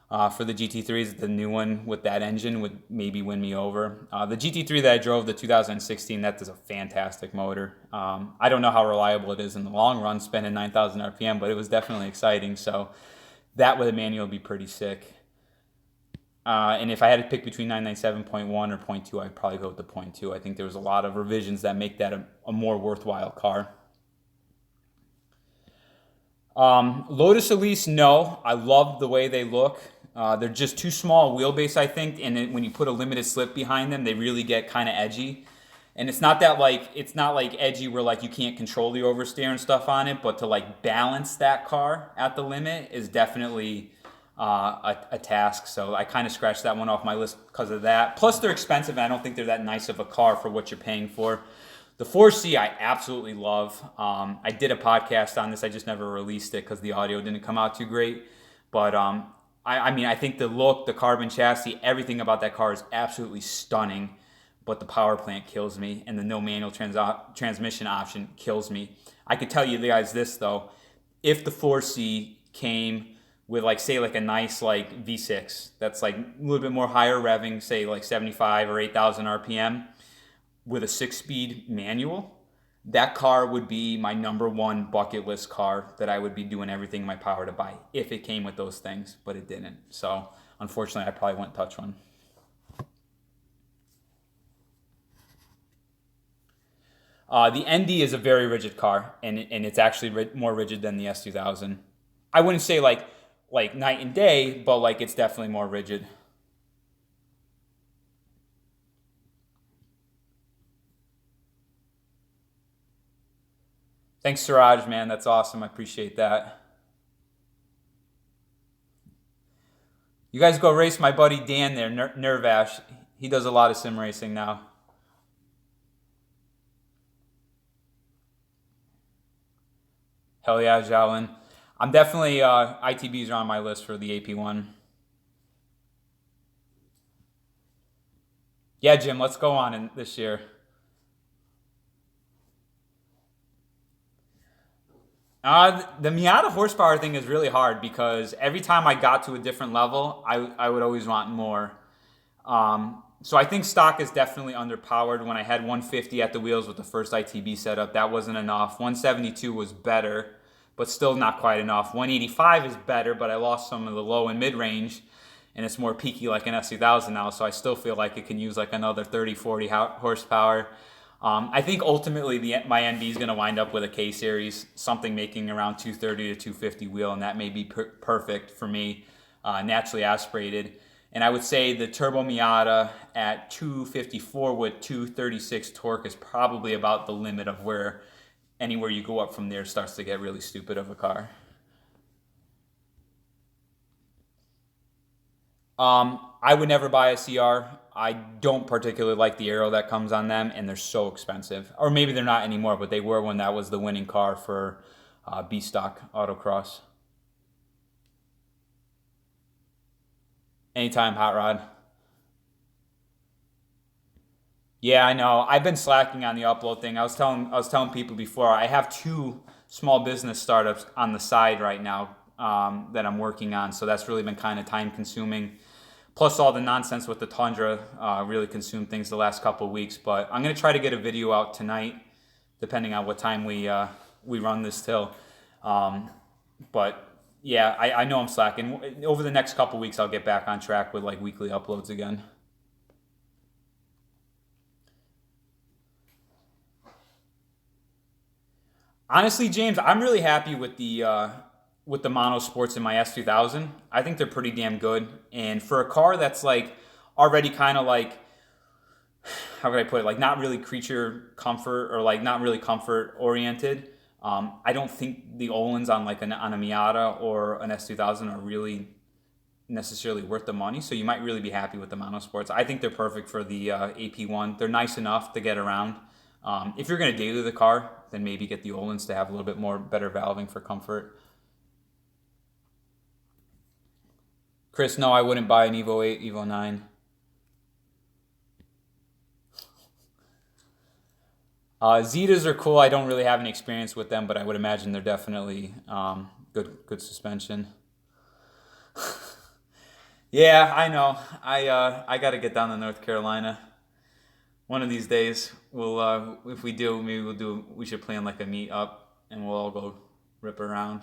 for the GT3s, the new one with that engine would maybe win me over. The GT3 that I drove, the 2016, that is a fantastic motor. I don't know how reliable it is in the long run, spending 9,000 RPM, but it was definitely exciting. So that with a manual would be pretty sick. And if I had to pick between 997.1 or 0.2, I'd probably go with the 0.2. I think there was a lot of revisions that make that a more worthwhile car. Lotus Elise, no. I love the way they look. They're just too small wheelbase, I think, and when you put a limited slip behind them, they really get kind of edgy. And it's not like edgy where like you can't control the oversteer and stuff on it, but to like balance that car at the limit is definitely a task. So I kind of scratched that one off my list because of that. Plus they're expensive, and I don't think they're that nice of a car for what you're paying for. The 4C I absolutely love. I did a podcast on this. I just never released it because the audio didn't come out too great. But I think the look, the carbon chassis, everything about that car is absolutely stunning. But the power plant kills me, and the no manual transmission option kills me. I could tell you guys this though: if the 4C came with a nice V6 that's like a little bit more higher revving, say like 75 or 8,000 RPM, with a 6-speed manual, that car would be my #1 bucket list car that I would be doing everything in my power to buy if it came with those things, but it didn't. So unfortunately, I probably wouldn't touch one. The ND is a very rigid car, and it's actually more rigid than the S2000. I wouldn't say like night and day, but it's definitely more rigid. Thanks, Siraj, man. That's awesome. I appreciate that. You guys go race my buddy Dan there, Nervash. He does a lot of sim racing now. Hell yeah, Jowlin. I'm definitely, ITBs are on my list for the AP1. Yeah, Jim, let's go on this year. The Miata horsepower thing is really hard because every time I got to a different level, I would always want more. So I think stock is definitely underpowered. When I had 150 at the wheels with the first ITB setup, that wasn't enough. 172 was better, but still not quite enough. 185 is better, but I lost some of the low and mid range, and it's more peaky like an S2000 now, so I still feel like it can use like another 30, 40 horsepower. I think ultimately my NB is going to wind up with a K series, something making around 230 to 250 wheel, and that may be perfect for me, naturally aspirated. And I would say the Turbo Miata at 254 with 236 torque is probably about the limit of where anywhere you go up from there starts to get really stupid of a car. I would never buy a CR. I don't particularly like the aero that comes on them, and they're so expensive. Or maybe they're not anymore, but they were when that was the winning car for B stock autocross. Anytime, hot rod. Yeah, I know. I've been slacking on the upload thing. I was telling people before. I have two small business startups on the side right now that I'm working on, so that's really been kind of time consuming. Plus, all the nonsense with the Tundra really consumed things the last couple of weeks. But I'm gonna try to get a video out tonight, depending on what time we run this till. Um, but yeah, I know I'm slacking. Over the next couple of weeks, I'll get back on track with like weekly uploads again. Honestly, James, I'm really happy with the mono sports in my S2000. I think they're pretty damn good. And for a car that's like already kind of like, how could I put it, like not really creature comfort or like not really comfort oriented. I don't think the Olins on like on a Miata or an S2000 are really necessarily worth the money. So you might really be happy with the mono sports. I think they're perfect for the AP1. They're nice enough to get around. If you're going to daily the car, then maybe get the Olins to have a little bit more better valving for comfort. Chris, no, I wouldn't buy an Evo 8, Evo 9. Zetas are cool. I don't really have any experience with them, but I would imagine they're definitely good suspension. Yeah, I know. I got to get down to North Carolina one of these days. We'll if we do, maybe we'll do. We should plan like a meet up, and we'll all go rip around.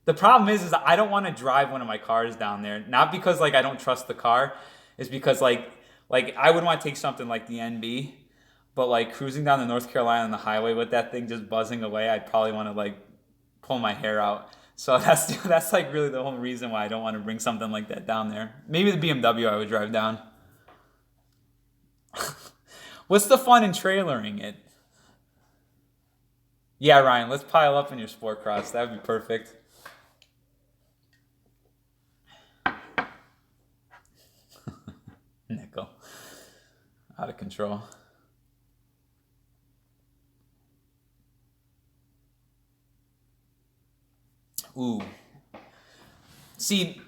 The problem is I don't want to drive one of my cars down there. Not because like I don't trust the car, it's because like I would want to take something like the NB, but like cruising down the North Carolina on the highway with that thing just buzzing away, I'd probably want to like pull my hair out. So that's like really the whole reason why I don't want to bring something like that down there. Maybe the BMW I would drive down. What's the fun in trailering it? Yeah, Ryan, let's pile up in your sport cross. That would be perfect. Nickel. Out of control. Ooh. See,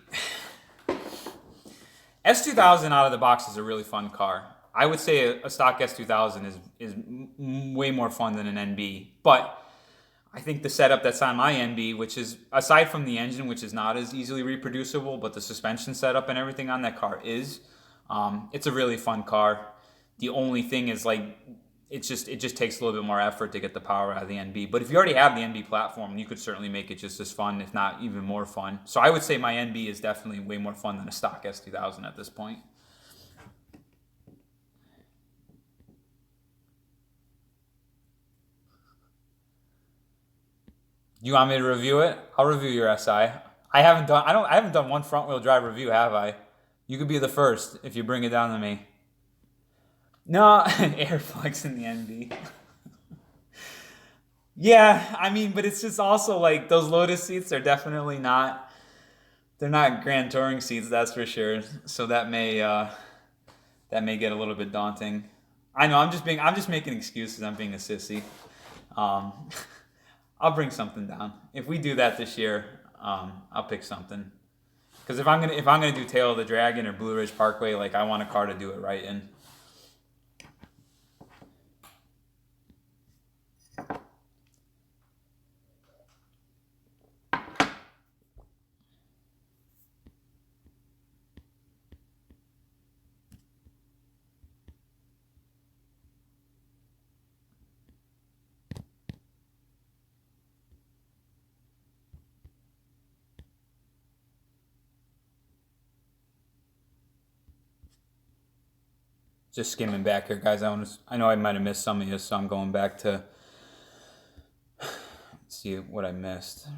S2000 out of the box is a really fun car. I would say a stock S2000 is way more fun than an NB. But I think the setup that's on my NB, which is aside from the engine, which is not as easily reproducible, but the suspension setup and everything on that car is, it's a really fun car. The only thing is like it just takes a little bit more effort to get the power out of the NB. But if you already have the NB platform, you could certainly make it just as fun, if not even more fun. So I would say my NB is definitely way more fun than a stock S2000 at this point. You want me to review it? I'll review your SI. I haven't done one front wheel drive review, have I? You could be the first if you bring it down to me. No, air plugs in the NB. Yeah, I mean, but it's just also like those Lotus seats are definitely not they're not grand touring seats, that's for sure. So that may get a little bit daunting. I know I'm just making excuses. I'm being a sissy. Um, I'll bring something down. If we do that this year, I'll pick something. Because if I'm gonna do Tail of the Dragon or Blue Ridge Parkway, like I want a car to do it right in. Just skimming back here, guys. I know I might have missed some of you, so I'm going back to see what I missed.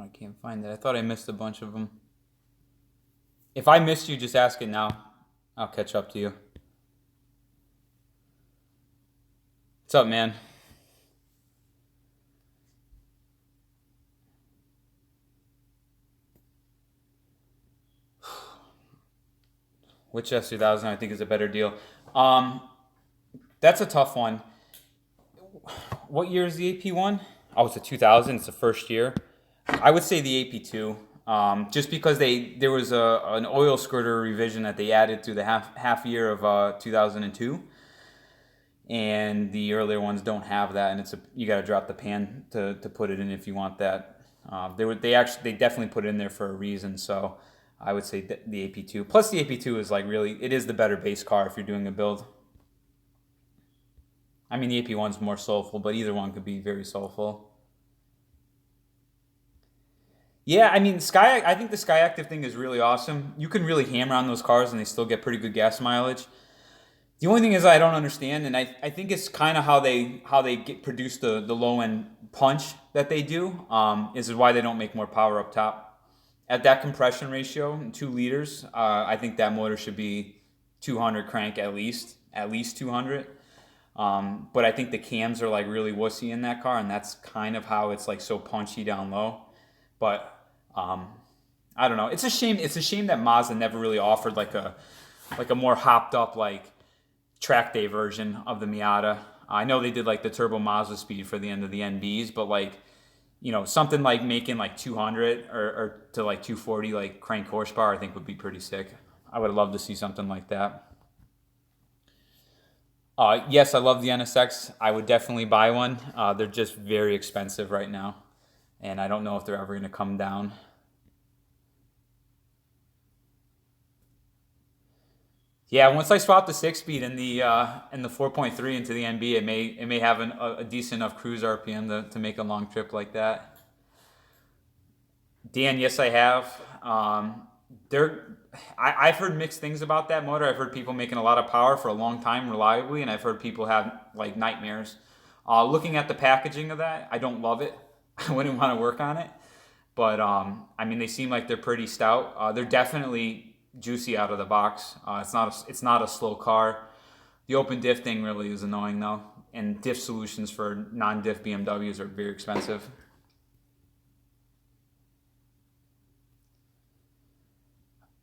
I can't find it. I thought I missed a bunch of them. If I missed you, just ask it now. I'll catch up to you. What's up, man? Which S2000 I think is a better deal? Um, that's a tough one. What year is the AP1? Oh, it's a 2000. It's the first year. I would say the AP2, just because there was an oil skirter revision that they added to the half year of 2002, and the earlier ones don't have that, and you got to drop the pan to put it in if you want that. They definitely put it in there for a reason. So I would say the AP2. Plus the AP2 is like really, it is the better base car if you're doing a build. I mean, the AP1's more soulful, but either one could be very soulful. Yeah, I mean, I think the Sky Active thing is really awesome. You can really hammer on those cars and they still get pretty good gas mileage. The only thing is I don't understand, and I think it's kind of how they produce the low end punch that they do. Is why they don't make more power up top. At that compression ratio, 2 liters, I think that motor should be 200 crank at least 200. But I think the cams are like really wussy in that car, and that's kind of how it's like so punchy down low. But I don't know. It's a shame. It's a shame that Mazda never really offered like a more hopped up like track day version of the Miata. I know they did like the turbo Mazda speed for the end of the NBs, but like something like making like 200 or to like 240 like crank horsepower, I think would be pretty sick. I would love to see something like that. Yes, I love the NSX. I would definitely buy one. They're just very expensive right now, and I don't know if they're ever going to come down. Yeah, once I swap the 6 speed in the 4.3 into the NB, it may have a decent enough cruise RPM to make a long trip like that. Dan, yes, I have. There, I've heard mixed things about that motor. I've heard people making a lot of power for a long time reliably, and I've heard people have like nightmares. Looking at the packaging of that, I don't love it. I wouldn't want to work on it, but I mean, they seem like they're pretty stout. They're definitely juicy out of the box. It's not a slow car. The open diff thing really is annoying though, and diff solutions for non-diff BMWs are very expensive.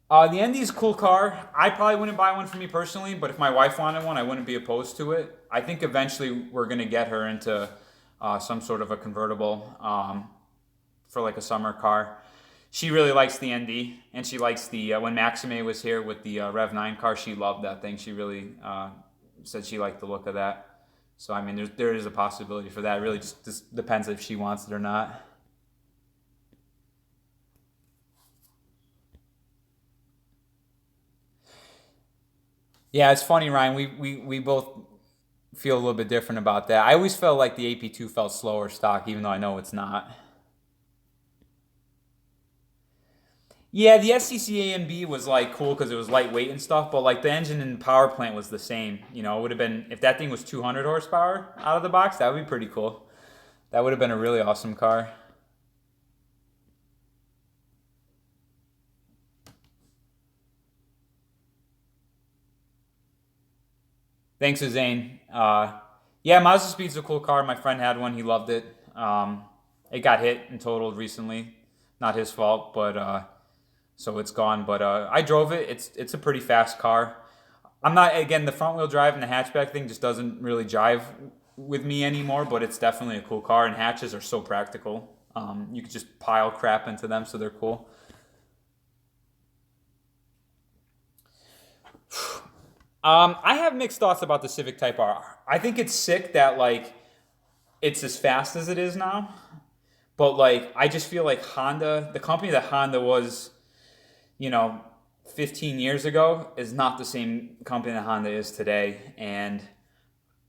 The Indy's a cool car. I probably wouldn't buy one for me personally, but if my wife wanted one, I wouldn't be opposed to it. I think eventually we're gonna get her into some sort of a convertible for like a summer car. She really likes the ND, and she likes the when Maxime was here with the Rev 9 car. She loved that thing. She really said she liked the look of that. So I mean, there is a possibility for that. It really just depends if she wants it or not. Yeah, it's funny, Ryan. We both feel a little bit different about that. I always felt like the AP2 felt slower stock, even though I know it's not. Yeah, the SCCA and B was like cool because it was lightweight and stuff, but like the engine and power plant was the same. It would have been if that thing was 200 horsepower out of the box, that would be pretty cool. That would have been a really awesome car. Thanks, Zane. Yeah, Mazda Speed's a cool car. My friend had one. He loved it. It got hit and totaled recently. Not his fault, but so it's gone. But I drove it. It's a pretty fast car. I'm not again the front wheel drive and the hatchback thing just doesn't really jive with me anymore. But it's definitely a cool car, and hatches are so practical. You could just pile crap into them, so they're cool. I have mixed thoughts about the Civic Type R. I think it's sick that like it's as fast as it is now, but like I just feel like Honda, the company that Honda was, you know, 15 years ago, is not the same company that Honda is today. And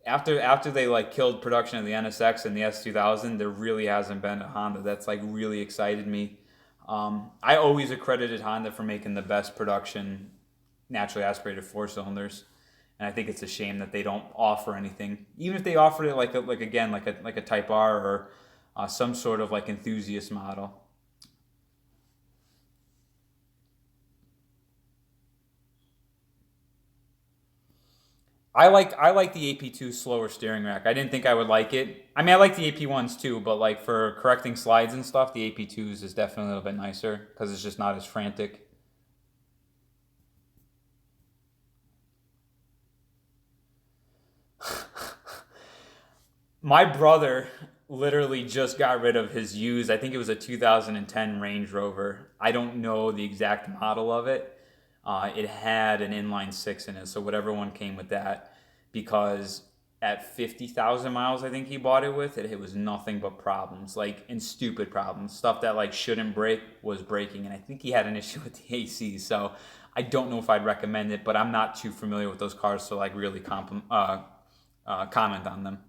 after they like killed production of the NSX and the S2000, there really hasn't been a Honda that's like really excited me. I always accredited Honda for making the best production naturally aspirated four cylinders, and I think it's a shame that they don't offer anything. Even if they offered it like again like a Type R or some sort of like enthusiast model, I like the AP2 slower steering rack. I didn't think I would like it. I mean, I like the AP1s too, but like for correcting slides and stuff, the AP2s is definitely a little bit nicer because it's just not as frantic. My brother literally just got rid of his used, I think it was a 2010 Range Rover. I don't know the exact model of it. It had an inline six in it, so whatever one came with that, because at 50,000 miles, I think he bought it with it. It was nothing but problems, like and stupid problems, stuff that like shouldn't break was breaking, and I think he had an issue with the AC. So I don't know if I'd recommend it, but I'm not too familiar with those cars to like really comment on them.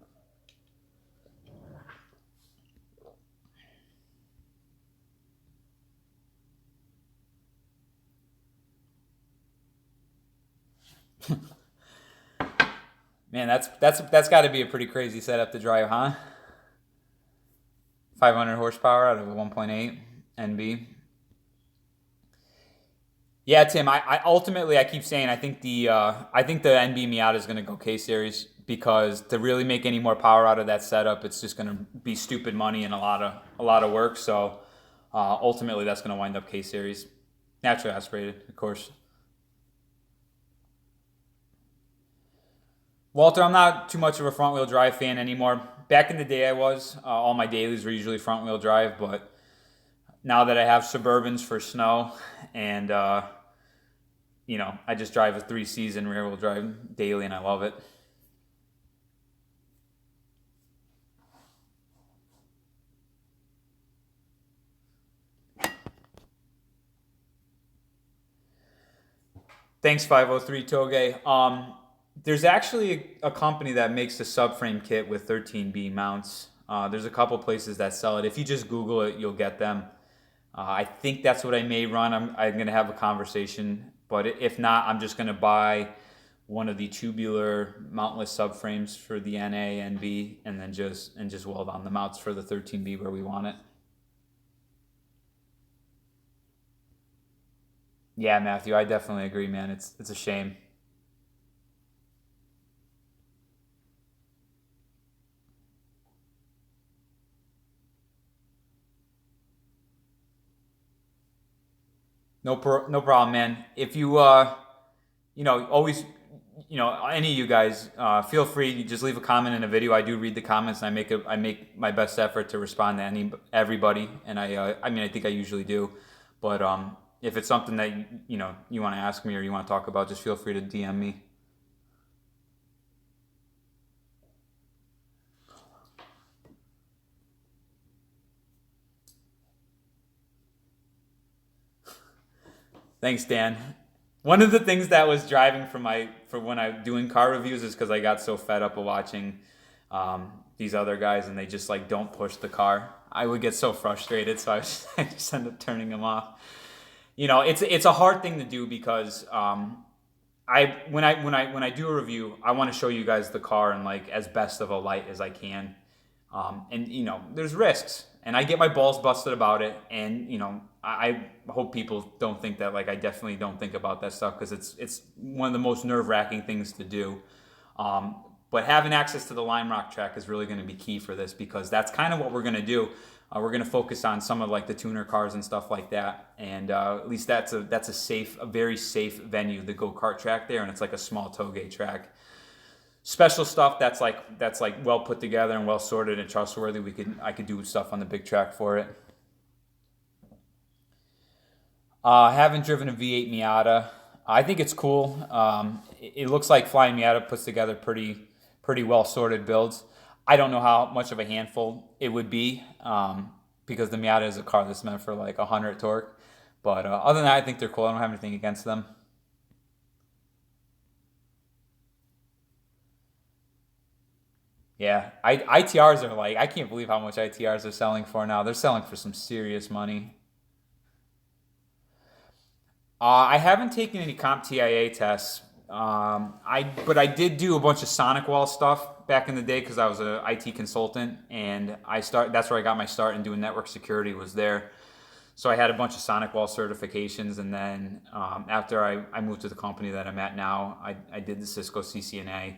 Man, that's got to be a pretty crazy setup to drive, huh? 500 horsepower out of a 1.8 NB. Yeah, Tim. I ultimately I keep saying I think the NB Miata is going to go K series because to really make any more power out of that setup, it's just going to be stupid money and a lot of work. So ultimately, that's going to wind up K series, naturally aspirated, of course. Walter, I'm not too much of a front wheel drive fan anymore. Back in the day, I was. All my dailies were usually front wheel drive, but now that I have Suburbans for snow, and I just drive a three season rear wheel drive daily, and I love it. Thanks, 503 Toge. There's actually a company that makes a subframe kit with 13B mounts. There's a couple places that sell it. If you just Google it, you'll get them. I think that's what I may run. I'm going to have a conversation, but if not, I'm just going to buy one of the tubular mountless subframes for the NA and B, and then just weld on the mounts for the 13B where we want it. Yeah, Matthew, I definitely agree, man. It's a shame. No problem, man. If you always, any of you guys, feel free. You just leave a comment in a video. I do read the comments, and I make my best effort to respond to everybody. And I mean, I think I usually do. But if it's something that you want to ask me or you want to talk about, just feel free to DM me. Thanks, Dan. One of the things that was driving for when I'm doing car reviews is because I got so fed up of watching these other guys and they just like don't push the car. I would get so frustrated, so I just end up turning them off. It's a hard thing to do because when I do a review, I want to show you guys the car in like as best of a light as I can. And there's risks, and I get my balls busted about it. And I hope people don't think that like I definitely don't think about that stuff because it's one of the most nerve wracking things to do. But having access to the Lime Rock track is really going to be key for this because that's kind of what we're going to do. We're going to focus on some of like the tuner cars and stuff like that, and at least a very safe venue, the go kart track there, and it's like a small toge track. Special stuff that's like well put together and well sorted and trustworthy. I could do stuff on the big track for it. I haven't driven a V8 Miata. I think it's cool. It looks like Flying Miata puts together pretty well sorted builds. I don't know how much of a handful it would be because the Miata is a car that's meant for like 100 torque. But other than that, I think they're cool. I don't have anything against them. Yeah, ITRs are like I can't believe how much ITRs are selling for now. They're selling for some serious money. I haven't taken any comp TIA tests. But I did do a bunch of Sonic Wall stuff back in the day because I was an IT consultant, and that's where I got my start in doing network security was there. So I had a bunch of Sonic Wall certifications, and then after I moved to the company that I'm at now, I did the Cisco CCNA.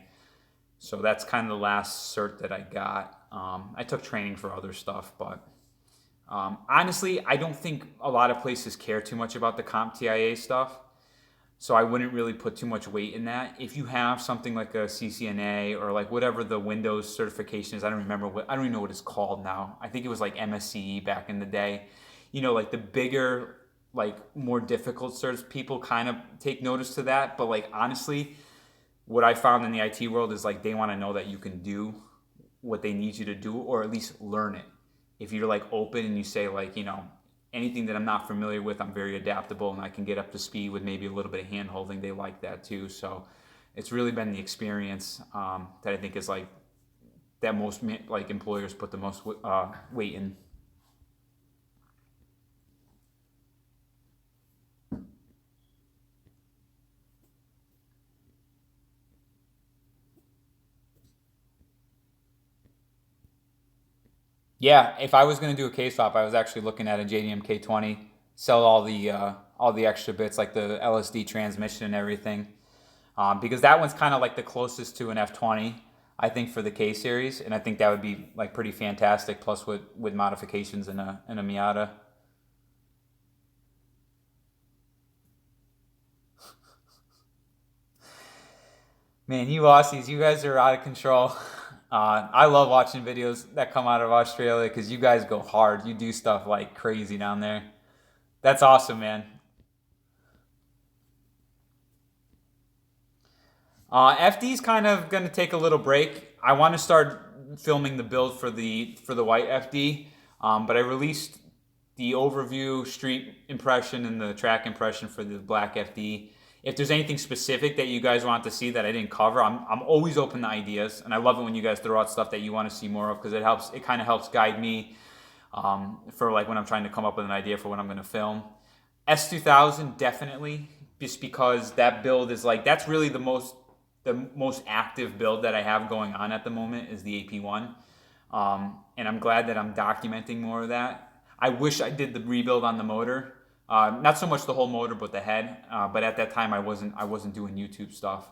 So that's kind of the last cert that I got. I took training for other stuff, but honestly, I don't think a lot of places care too much about the CompTIA stuff. So I wouldn't really put too much weight in that. If you have something like a CCNA or like whatever the Windows certification is, I don't even know what it's called now. I think it was like MSCE back in the day. Like the bigger, like more difficult certs, people kind of take notice to that. But like honestly, what I found in the IT world is like they want to know that you can do what they need you to do, or at least learn it. If you're like open and you say like, anything that I'm not familiar with, I'm very adaptable and I can get up to speed with maybe a little bit of hand holding. They like that too. So it's really been the experience that I think is like that most like employers put the most weight in. Yeah, if I was going to do a case swap, I was actually looking at a JDM K20, sell all the extra bits like the LSD transmission and everything, because that one's kind of like the closest to an F20, I think, for the K series, and I think that would be like pretty fantastic. Plus with modifications in a Miata. Man, you Aussies, you guys are out of control. I love watching videos that come out of Australia because you guys go hard. You do stuff like crazy down there. That's awesome, man. FD's kind of going to take a little break. I want to start filming the build for the white FD, but I released the overview, street impression, and the track impression for the black FD. If there's anything specific that you guys want to see that I didn't cover, I'm always open to ideas, and I love it when you guys throw out stuff that you want to see more of because it kind of helps guide me for like when I'm trying to come up with an idea for what I'm going to film. S2000 definitely, just because that build is like that's really the most active build that I have going on at the moment is the AP1, and I'm glad that I'm documenting more of that. I wish I did the rebuild on the motor, not so much the whole motor, but the head. But at that time, I wasn't doing YouTube stuff.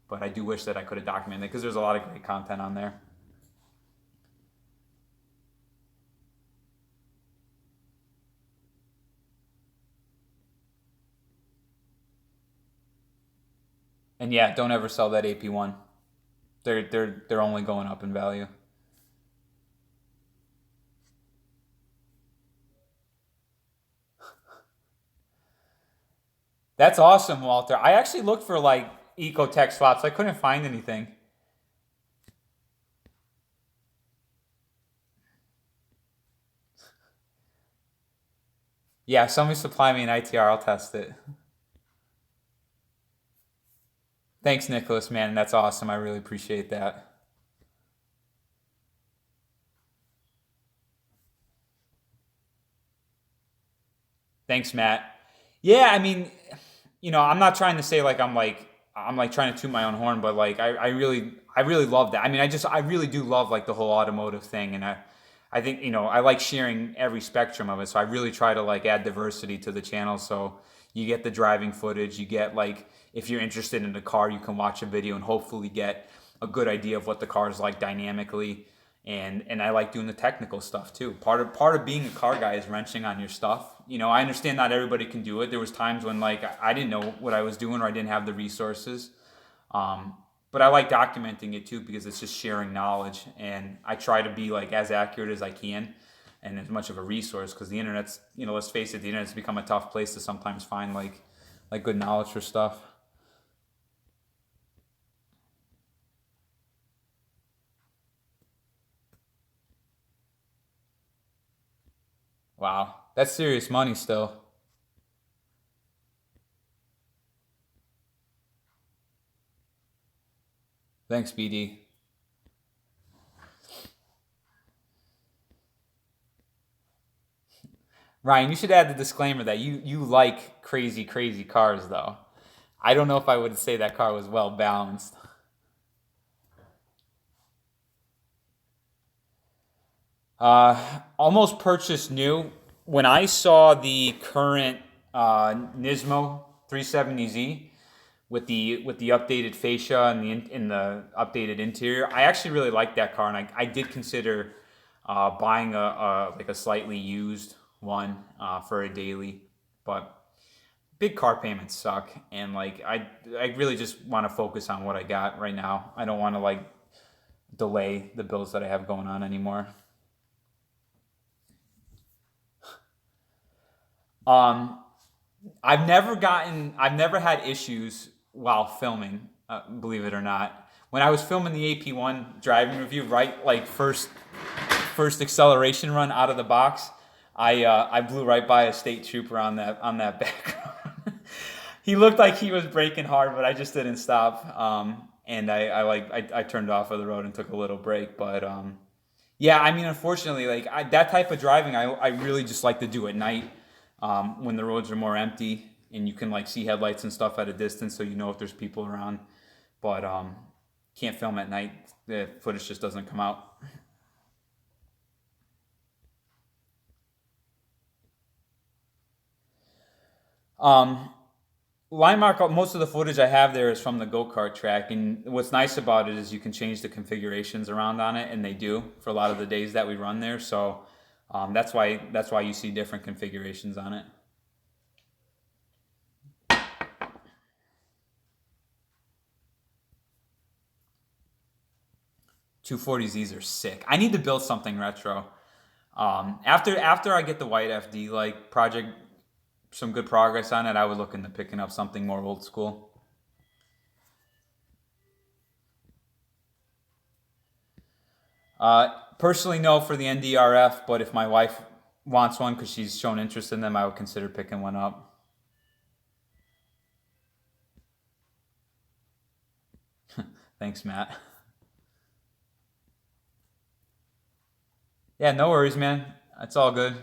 But I do wish that I could have documented it because there's a lot of great content on there. And yeah, don't ever sell that AP1. They're only going up in value. That's awesome, Walter. I actually looked for like Ecotech swaps. I couldn't find anything. Yeah, somebody supply me an ITR. I'll test it. Thanks, Nicholas, man. That's awesome. I really appreciate that. Thanks, Matt. Yeah, I mean, I'm not trying to say like I'm like trying to toot my own horn, but like I really love that. I mean, I really do love like the whole automotive thing, and I think I like sharing every spectrum of it. So I really try to like add diversity to the channel. So you get the driving footage, you get like if you're interested in the car, you can watch a video and hopefully get a good idea of what the car is like dynamically. And I like doing the technical stuff too. Part of being a car guy is wrenching on your stuff. I understand not everybody can do it. There was times when like I didn't know what I was doing or I didn't have the resources. Um, but I like documenting it too because it's just sharing knowledge, and I try to be like as accurate as I can and as much of a resource because the internet's let's face it, the internet's become a tough place to sometimes find like good knowledge for stuff. Wow, that's serious money still. Thanks, BD. Ryan, you should add the disclaimer that you like crazy crazy cars though. I don't know if I would say that car was well balanced. Almost purchased new. when I saw the current Nismo 370Z with the updated fascia and the updated interior, I actually really like that car, and I did consider buying a slightly used one for a daily, but big car payments suck, and like I really just want to focus on what I got right now. I don't want to like delay the bills that I have going on anymore. Um, I've never had issues while filming, believe it or not. When I was filming the AP1 driving review, right, like first acceleration run out of the box, I blew right by a state trooper on that back road. He looked like he was braking hard, but I just didn't stop. And I turned off of the road and took a little break. But yeah, I mean, unfortunately, like that type of driving, I really just like to do at night when the roads are more empty and you can like see headlights and stuff at a distance, so you know if there's people around. But can't film at night. The footage just doesn't come out. Um, Line mark, most of the footage I have there is from the go-kart track, and what's nice about it is you can change the configurations around on it, and they do for a lot of the days that we run there. So that's why you see different configurations on it. 240Zs are sick. I need to build something retro. After I get the white FD like project some good progress on it, I would look into picking up something more old school. Personally, no for the NDRF, but if my wife wants one because she's shown interest in them, I would consider picking one up. Thanks, Matt. Yeah, no worries, man. It's all good.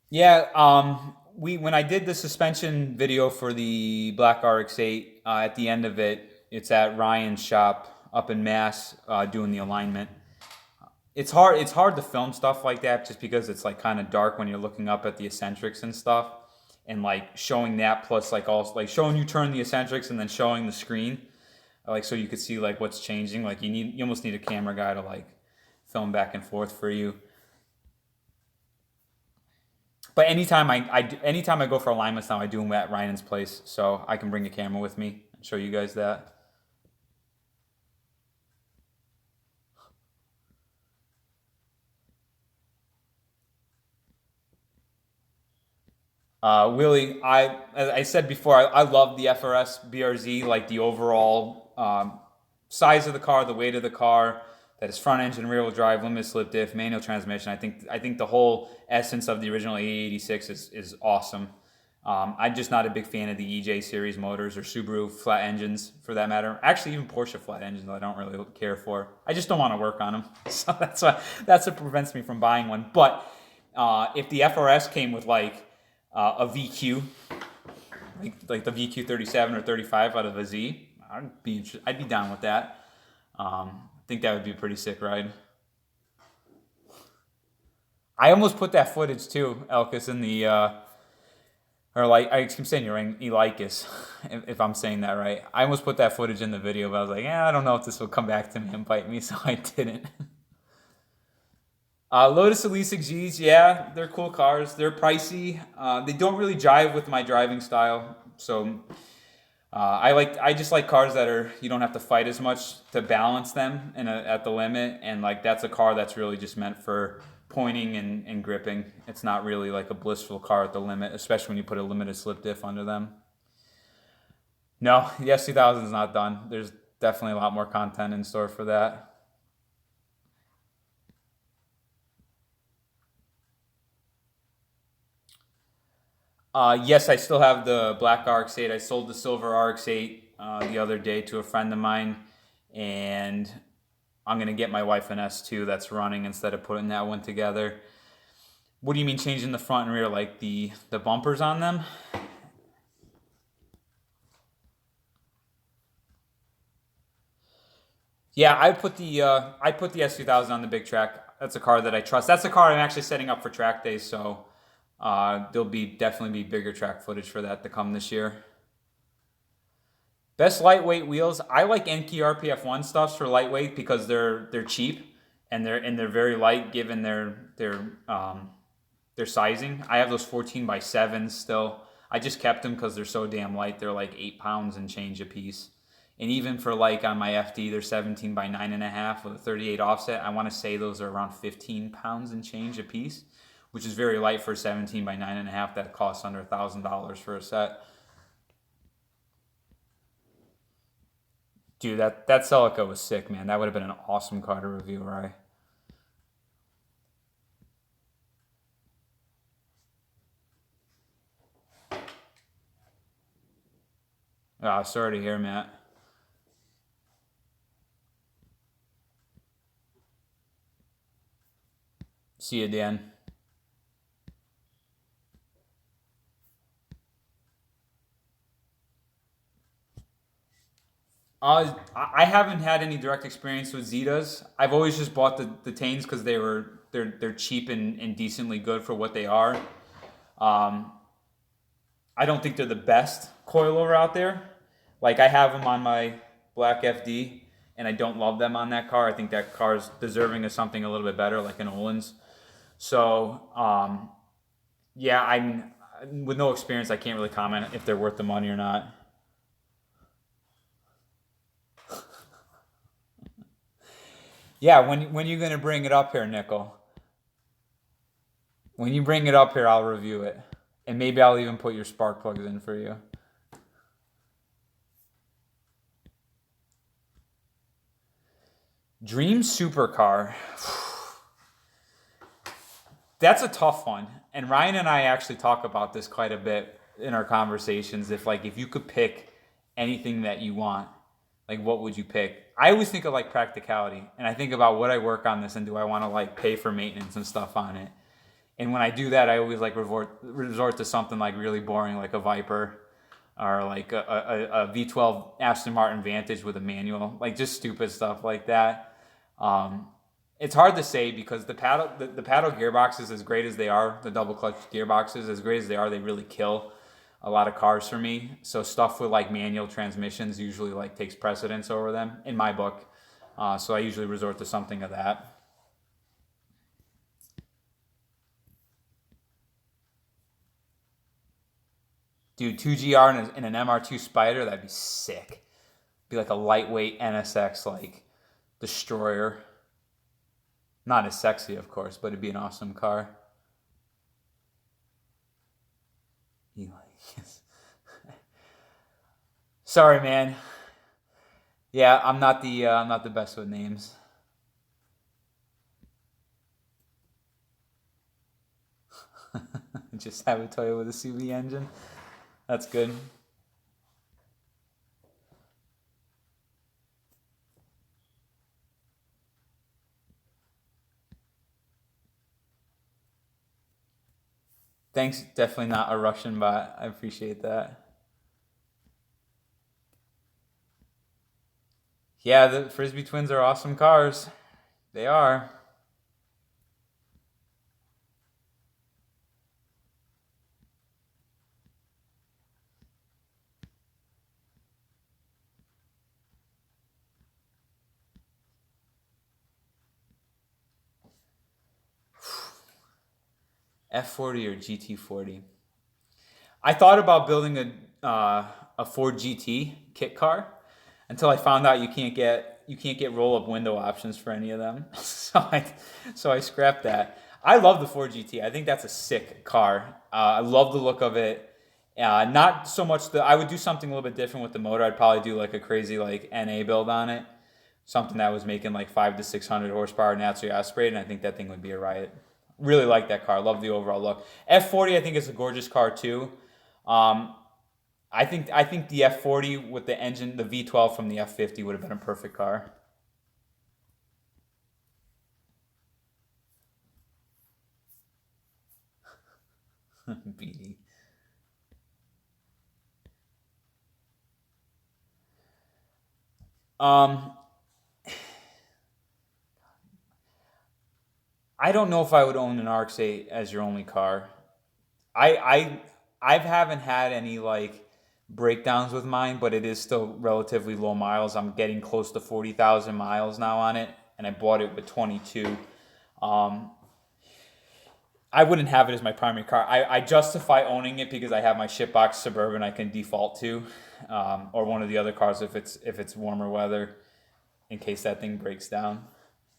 Yeah, we when I did the suspension video for the Black RX-8, at the end of it, it's at Ryan's shop up in Mass, doing the alignment. It's hard to film stuff like that just because it's like kind of dark when you're looking up at the eccentrics and stuff, and like showing that plus like also like showing you turn the eccentrics and then showing the screen, like so you could see like what's changing. Like you almost need a camera guy to like film back and forth for you. But anytime I go for alignments now, I do them at Ryan's place, so I can bring a camera with me and show you guys that. Willie, as I said before, I love the FRS BRZ, like the overall size of the car, the weight of the car, that is front engine, rear wheel drive, limited slip diff, manual transmission. I think the whole essence of the original A86 is awesome. I'm just not a big fan of the EJ series motors or Subaru flat engines for that matter. Actually, even Porsche flat engines I don't really care for. I just don't want to work on them, so that's what prevents me from buying one. But if the FRS came with like a VQ, like the VQ 37 or 35 out of a Z, I'd be down with that. I think that would be a pretty sick ride. I almost put that footage too, Elkis, in the or like I keep saying you're in Elikis, if I'm saying that right. I almost put that footage in the video, but I was like, yeah, I don't know if this will come back to me and bite me, so I didn't. Lotus Elise Gs, yeah, they're cool cars. They're pricey. They don't really jive with my driving style, so I just like cars that are you don't have to fight as much to balance them at the limit, and like that's a car that's really just meant for pointing and gripping. It's not really like a blissful car at the limit, especially when you put a limited slip diff under them. No, the S2000 is not done. There's definitely a lot more content in store for that. Yes, I still have the black RX-8. I sold the silver RX-8 the other day to a friend of mine, and I'm gonna get my wife an S2 that's running instead of putting that one together. What do you mean changing the front and rear, like the bumpers on them? Yeah, I put the S2000 on the big track. That's a car that I trust. That's a car I'm actually setting up for track days, so there'll be definitely be bigger track footage for that to come this year. Best lightweight wheels. I like Enki RPF1 stuffs for lightweight because they're cheap and they're very light given their sizing. I have those 14 by 7s still. I just kept them because they're so damn light. They're like 8 pounds and change a piece. And even for like on my FD, they're 17 by 9.5 with a 38 offset. I want to say those are around 15 pounds and change a piece, which is very light for 17 by 9.5. That costs under $1,000 for a set. Dude, that Celica was sick, man. That would have been an awesome car to review, right? Oh, sorry to hear, Matt. See you, Dan. I haven't had any direct experience with Zetas. I've always just bought the Tanes because they're cheap and decently good for what they are. Um, I don't think they're the best coilover out there. Like I have them on my black FD, and I don't love them on that car. I think that car is deserving of something a little bit better, like an Olin's. So yeah, I'm with no experience. I can't really comment if they're worth the money or not. Yeah, when you gonna bring it up here, Nickel? When you bring it up here, I'll review it, and maybe I'll even put your spark plugs in for you. Dream supercar. That's a tough one, and Ryan and I actually talk about this quite a bit in our conversations. If you could pick anything that you want, like what would you pick? I always think of like practicality, and I think about would I work on this, and do I want to like pay for maintenance and stuff on it? And when I do that, I always like resort to something like really boring, like a Viper or like a V12 Aston Martin Vantage with a manual, like just stupid stuff like that. Um, it's hard to say because the paddle gearboxes, as great as they are, the double clutch gearboxes, as great as they are, they really kill a lot of cars for me. So stuff with like manual transmissions usually like takes precedence over them in my book. So I usually resort to something of that. Dude, 2GR in an MR2 Spider, that'd be sick. Be like a lightweight NSX like destroyer. Not as sexy, of course, but it'd be an awesome car. You like Sorry, man. Yeah, I'm not the best with names. Just have a Toyota with a CV engine. That's good. Thanks. Definitely not a Russian bot. I appreciate that. Yeah, the Frisbee twins are awesome cars. They are. F40 or GT40. I thought about building a Ford GT kit car until I found out you can't get roll up window options for any of them. So I scrapped that. I love the Ford GT. I think that's a sick car. I love the look of it. Not so much the. I would do something a little bit different with the motor. I'd probably do like a crazy like NA build on it, something that was making like 5 to 600 horsepower naturally aspirated. And I think that thing would be a riot. Really like that car. Love the overall look. F40 I think is a gorgeous car too. Um, I think the F40 with the engine, the V12 from the F50 would have been a perfect car. BD. Um, I don't know if I would own an RX-8 as your only car. I I haven't had any like breakdowns with mine, but it is still relatively low miles. I'm getting close to 40,000 miles now on it, and I bought it with 22. Um, I wouldn't have it as my primary car. I justify owning it because I have my shitbox Suburban I can default to, or one of the other cars if it's warmer weather in case that thing breaks down.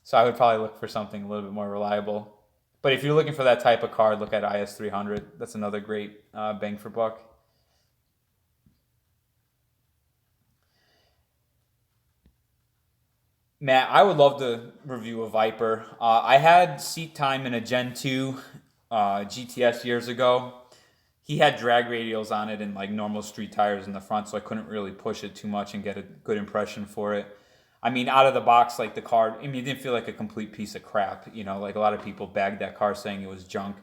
So I would probably look for something a little bit more reliable. But if you're looking for that type of car, look at IS 300. That's another great bang for buck. Matt, I would love to review a Viper. I had seat time in a Gen 2 GTS years ago. He had drag radials on it and like normal street tires in the front, so I couldn't really push it too much and get a good impression for it. I mean, out of the box, like the car, I mean, it didn't feel like a complete piece of crap. You know, like a lot of people bagged that car saying it was junk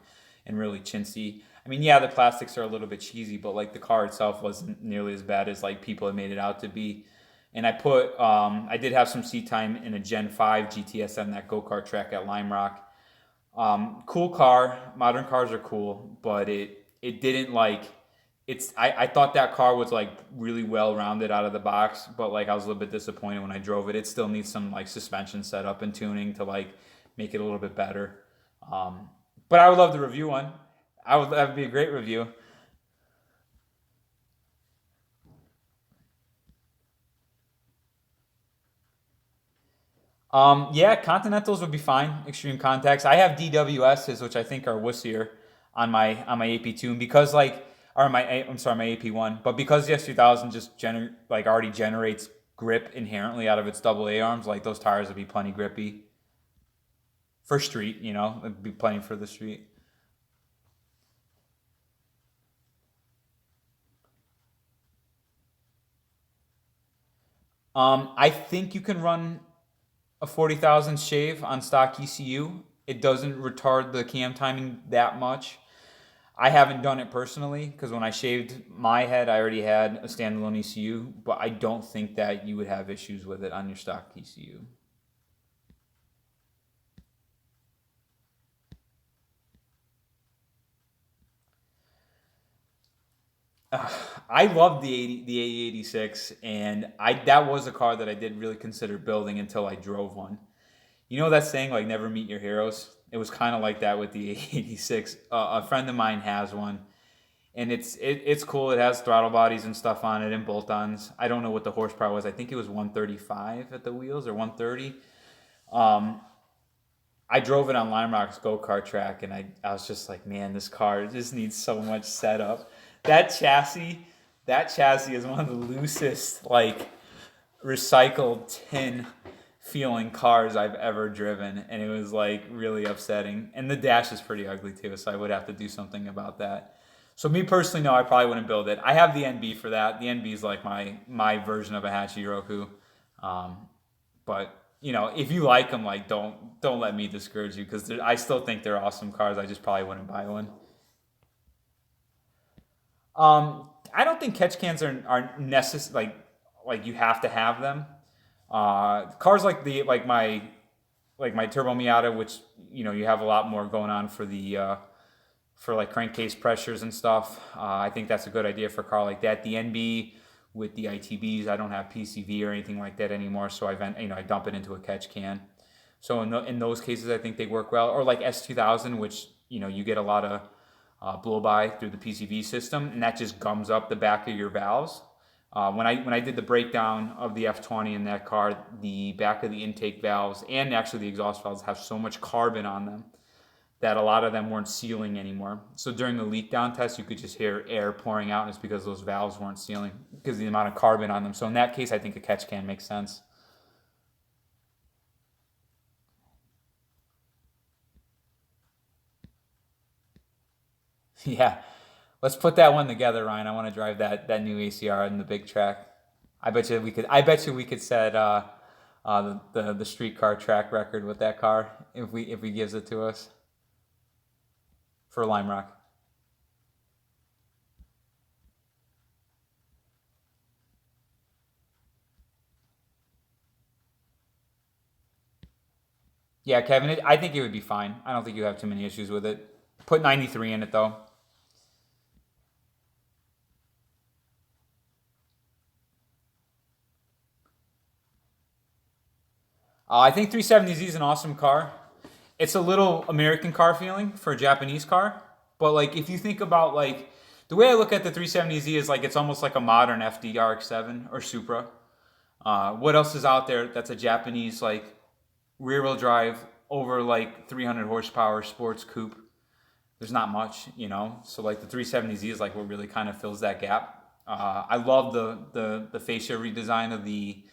and really chintzy. I mean, yeah, the plastics are a little bit cheesy, but like the car itself wasn't nearly as bad as like people had made it out to be. And I did have some seat time in a Gen 5 GTS on that go kart track at Lime Rock. Cool car. Modern cars are cool, but it didn't like I thought that car was like really well rounded out of the box, but like I was a little bit disappointed when I drove it. It still needs some like suspension setup and tuning to like make it a little bit better. Um, but I would love to review one. That would be a great review. Yeah, Continentals would be fine. Extreme contacts. I have DWSs, which I think are wussier on my AP2, and because like or my I'm sorry, my AP1, but because the S2000 just like already generates grip inherently out of its double A arms, like those tires would be plenty grippy for street. You know, it'd be plenty for the street. I think you can run a 40,000 shave on stock ECU. It doesn't retard the cam timing that much. I haven't done it personally because when I shaved my head, I already had a standalone ECU, but I don't think that you would have issues with it on your stock ECU. I love the 8086, and I that was a car that I did really consider building until I drove one. You know that saying like never meet your heroes? It was kind of like that with the 86. A friend of mine has one, and it's cool. It has throttle bodies and stuff on it and bolt-ons. I don't know what the horsepower was. I think it was 135 at the wheels or 130. Um, I drove it on Lime Rock's go kart track, and I was just like, man, this car just needs so much setup. That chassis, that chassis is one of the loosest like recycled tin feeling cars I've ever driven, and it was like really upsetting. And the dash is pretty ugly too, so I would have to do something about that. So me personally, no, I probably wouldn't build it. I have the NB for that. The NB is like my version of a Hachiroku. Um, but you know, if you like them, like don't let me discourage you because I still think they're awesome cars. I just probably wouldn't buy one. I don't think catch cans are necessary. Like you have to have them. Cars like the like my Turbo Miata, which you know you have a lot more going on for like crankcase pressures and stuff. I think that's a good idea for a car like that. The NB with the ITBs, I don't have PCV or anything like that anymore, so I dump it into a catch can. So in those cases, I think they work well. Or like S2000, which you know you get a lot of blow by through the PCV system, and that just gums up the back of your valves. When I did the breakdown of the F20 in that car, the back of the intake valves and actually the exhaust valves have so much carbon on them that a lot of them weren't sealing anymore. So during the leak down test, you could just hear air pouring out, and it's because those valves weren't sealing because of the amount of carbon on them. So in that case, I think a catch can makes sense. Yeah, let's put that one together, Ryan. I want to drive that new ACR in the big track. I bet you we could. I bet you we could set the street car track record with that car if we gives it to us for Lime Rock. Yeah, Kevin, I think it would be fine. I don't think you have too many issues with it. Put 93 in it though. I think 370Z is an awesome car. It's a little American car feeling for a Japanese car, but like if you think about like the way I look at the 370Z is like it's almost like a modern FDRX7 or Supra. What else is out there that's a Japanese like rear wheel drive over like 300 horsepower sports coupe? There's not much, you know. So like the 370Z is like what really kind of fills that gap. I love the fascia redesign of the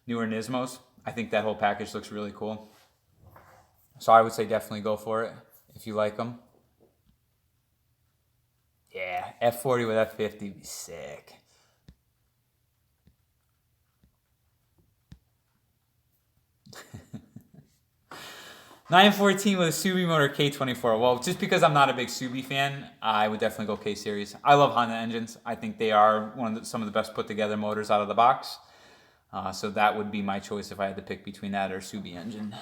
newer Nismos. I think that whole package looks really cool. So I would say definitely go for it if you like them. Yeah, F40 with F50 would be sick. 914 with a Subi motor K24. Well, just because I'm not a big Subi fan, I would definitely go K series. I love Honda engines. I think they are some of the best put together motors out of the box. So that would be my choice if I had to pick between that or Subi engine.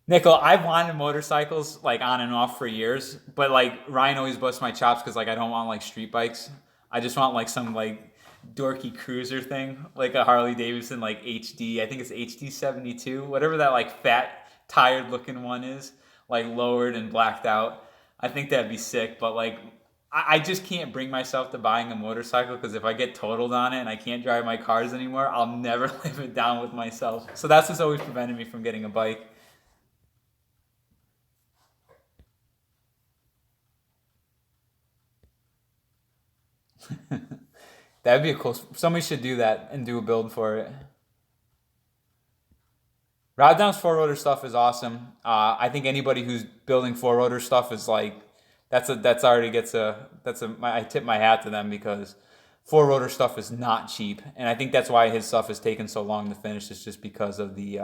Nickel, I've wanted motorcycles like on and off for years, but like Ryan always busts my chops because like I don't want like street bikes. I just want like some like dorky cruiser thing, like a Harley Davidson like HD. I think it's HD 72, whatever that like fat tired looking one is, like lowered and blacked out. I think that'd be sick, but like I just can't bring myself to buying a motorcycle because if I get totaled on it and I can't drive my cars anymore, I'll never live it down with myself. So that's what's always prevented me from getting a bike. That'd be a cool. Somebody should do that and do a build for it. Rod Down's four rotor stuff is awesome. I think anybody who's building four rotor stuff is like that's already gets a that's a I tip my hat to them because four rotor stuff is not cheap, and I think that's why his stuff has taken so long to finish. It's just because of the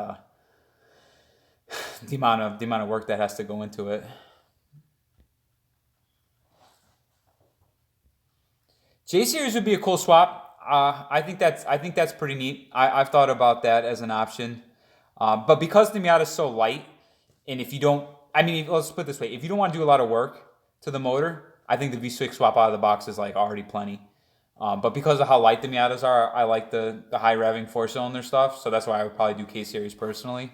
amount of work that has to go into it. J series would be a cool swap. I think that's pretty neat. I've thought about that as an option, but because the Miata is so light, and if you don't, I mean, let's put it this way: if you don't want to do a lot of work to the motor, I think the V6 swap out of the box is like already plenty. But because of how light the Miatas are, I like the high revving four cylinder stuff, so that's why I would probably do K series personally.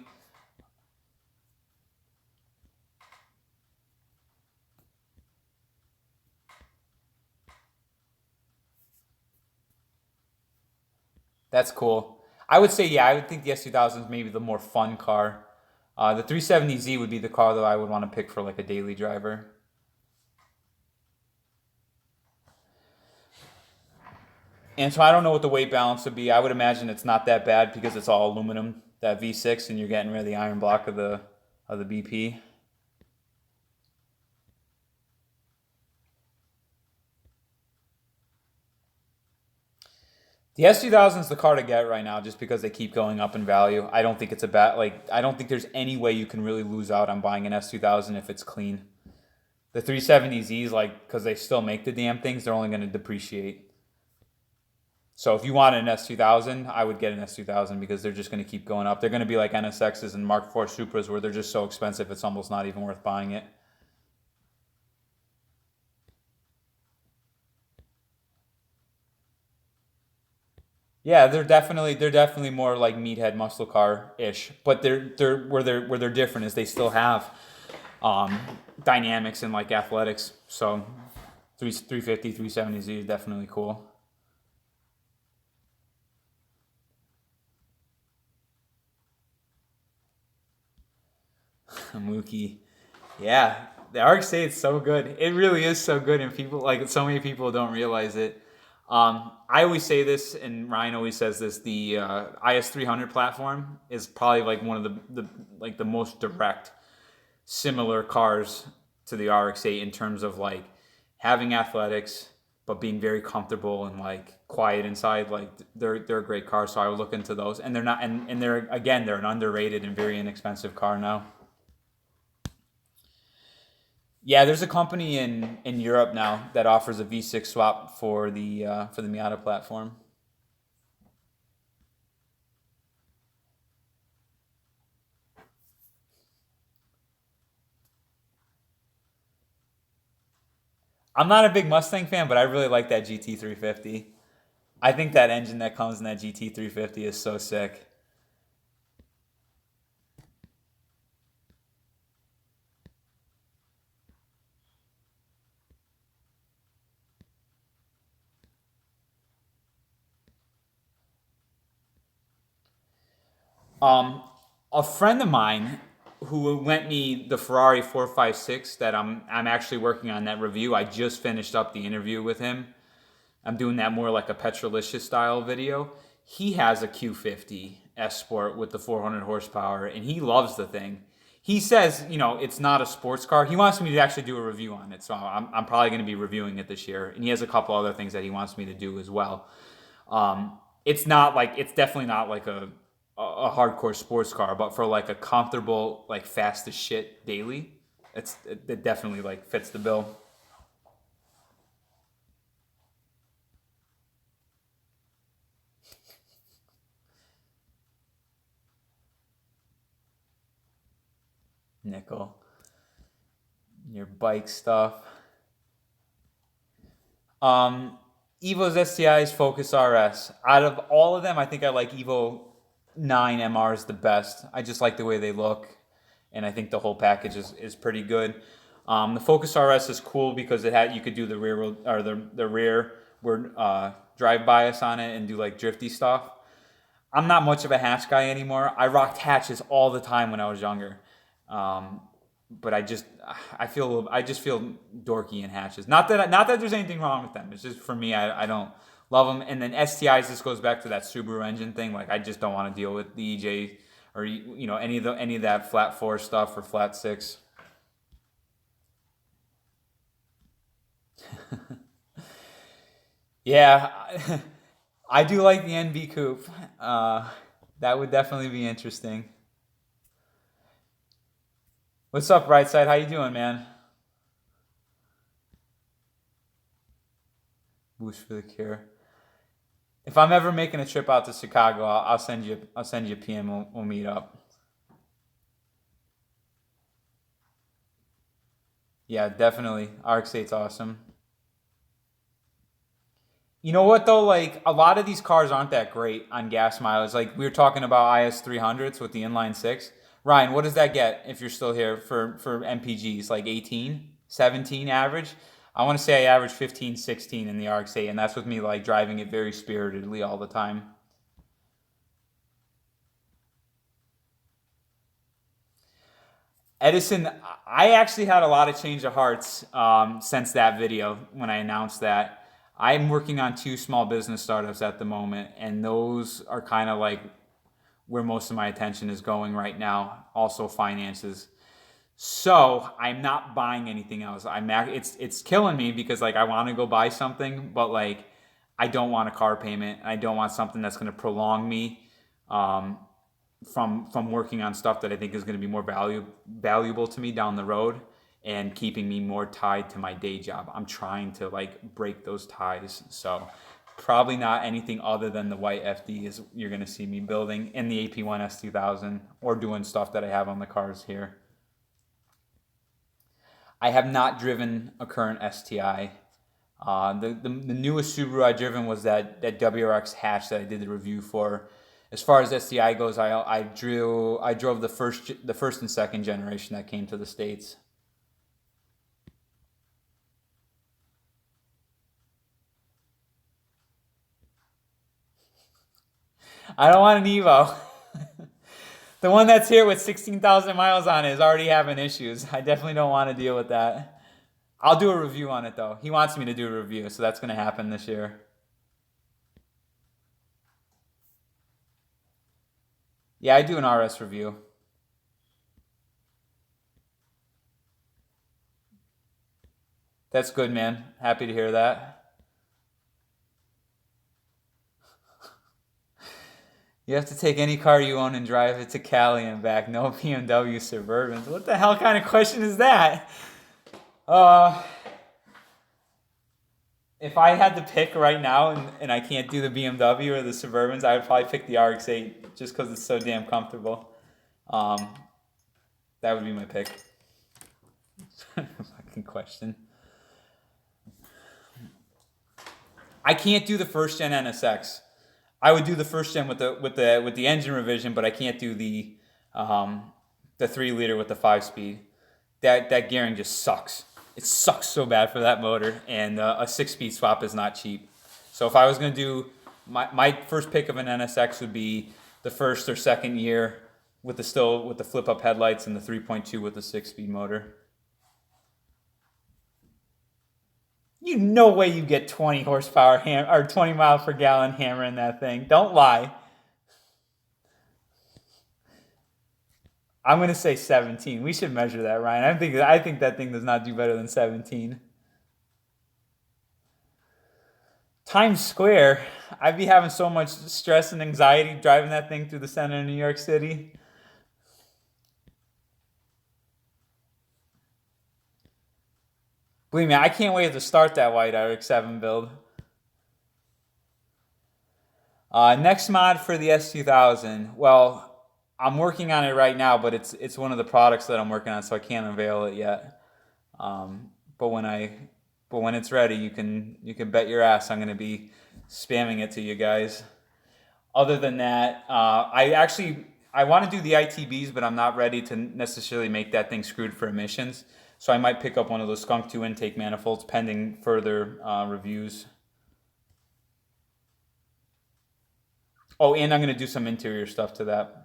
That's cool. I would say, yeah, I would think the S2000 is maybe the more fun car. The 370Z would be the car that I would want to pick for like a daily driver. And so I don't know what the weight balance would be. I would imagine it's not that bad because it's all aluminum, that V6, and you're getting rid of the iron block of the BP. The S2000 is the car to get right now just because they keep going up in value. I don't think it's a bad like I don't think there's any way you can really lose out on buying an S2000 if it's clean. The 370Zs like because they still make the damn things, they're only going to depreciate. So if you want an S2000, I would get an S2000 because they're just going to keep going up. They're going to be like NSXs and Mark IV Supras where they're just so expensive it's almost not even worth buying it. Yeah, they're definitely more like meathead muscle car ish, but they're different is they still have um, dynamics and like athletics. So 350, 370Z is definitely cool. Mookie, yeah, the Arc State is so good. It really is so good, and people like so many people don't realize it. I always say this, and Ryan always says this. The IS 300 platform is probably like one of the most direct similar cars to the RX-8 in terms of like having athletics but being very comfortable and like quiet inside. Like they're a great car, so I would look into those. And they're not, and they're again they're an underrated and very inexpensive car now. Yeah, there's a company in Europe now that offers a V6 swap for the Miata platform. I'm not a big Mustang fan, but I really like that GT 350. I think that engine that comes in that GT 350 is so sick. Um, a friend of mine who lent me the Ferrari 456 that I'm actually working on that review. I just finished up the interview with him. I'm doing that more like a Petrolicious style video. He has a Q50 S Sport with the 400 horsepower, and he loves the thing. He says, it's not a sports car. He wants me to actually do a review on it, so I'm probably going to be reviewing it this year. And he has a couple other things that he wants me to do as well. It's definitely not like a hardcore sports car, but for like a comfortable, like fast as shit daily, it definitely like fits the bill. Nickel, your bike stuff. Um, Evo's STI's Focus RS. Out of all of them, I think I like Evo 9 MRs the best. I just like the way they look, and I think the whole package is pretty good. The Focus RS is cool because it had you could do the the rear drive bias on it and do like drifty stuff. I'm not much of a hatch guy anymore. I rocked hatches all the time when I was younger. Um, but I just feel dorky in hatches. Not that there's anything wrong with them. It's just for me I don't love them. And then STIs, this goes back to that Subaru engine thing. Like I just don't want to deal with the EJ or any of that flat four stuff or flat six. Yeah, I do like the NB coupe. That would definitely be interesting. What's up, right side? How you doing, man? Boost for the cure. If I'm ever making a trip out to Chicago, I'll send you a PM. We'll meet up. Yeah, definitely. RX-8's awesome. You know what though? Like a lot of these cars aren't that great on gas mileage. Like we were talking about IS 300s with the inline six. Ryan, what does that get if you're still here for MPGs? Like 18, 17 average? I want to say I average 15, 16 in the RX-8, and that's with me like driving it very spiritedly all the time. Edison, I actually had a lot of change of hearts since that video when I announced that. I'm working on two small business startups at the moment, and those are kind of like where most of my attention is going right now. Also, finances. So I'm not buying anything else. It's killing me because like I want to go buy something, but like I don't want a car payment. I don't want something that's going to prolong me. Um, from working on stuff that I think is going to be more valuable to me down the road and keeping me more tied to my day job. I'm trying to like break those ties. So probably not anything other than the white FD is you're going to see me building in the AP1 S2000 or doing stuff that I have on the cars here. I have not driven a current STI. The newest Subaru I driven was that WRX hatch that I did the review for. As far as STI goes, I drove the first and second generation that came to the states. I don't want an Evo. The one that's here with 16,000 miles on it is already having issues. I definitely don't want to deal with that. I'll do a review on it though. He wants me to do a review, so that's going to happen this year. Yeah, I do an RS review. That's good, man. Happy to hear that. You have to take any car you own and drive it to Cali and back. No BMW Suburbans. What the hell kind of question is that? Uh, if I had to pick right now and I can't do the BMW or the Suburbans, I would probably pick the RX-8 just because it's so damn comfortable. Um, that would be my pick. Fucking question. I can't do the first gen NSX. I would do the first gen with the engine revision, but I can't do the 3 liter with the 5 speed. That gearing just sucks. It sucks so bad for that motor, and a 6 speed swap is not cheap. So if I was gonna do my first pick of an NSX would be the first or second year with the flip up headlights and the 3.2 with the 6 speed motor. You no way you get 20 horsepower or 20 mile per gallon hammer in that thing. Don't lie. I'm gonna say 17. We should measure that, Ryan. I think that thing does not do better than 17. Times Square. I'd be having so much stress and anxiety driving that thing through the center of New York City. Believe me, I can't wait to start that white RX-7 build. Next mod for the S2000. Well, I'm working on it right now, but it's one of the products that I'm working on, so I can't unveil it yet. Um, but when I but when it's ready, you can bet your ass I'm gonna be spamming it to you guys. Other than that, I want to do the ITBs, but I'm not ready to necessarily make that thing screwed for emissions. So I might pick up one of those Skunk 2 intake manifolds pending further reviews. Oh, and I'm gonna do some interior stuff to that.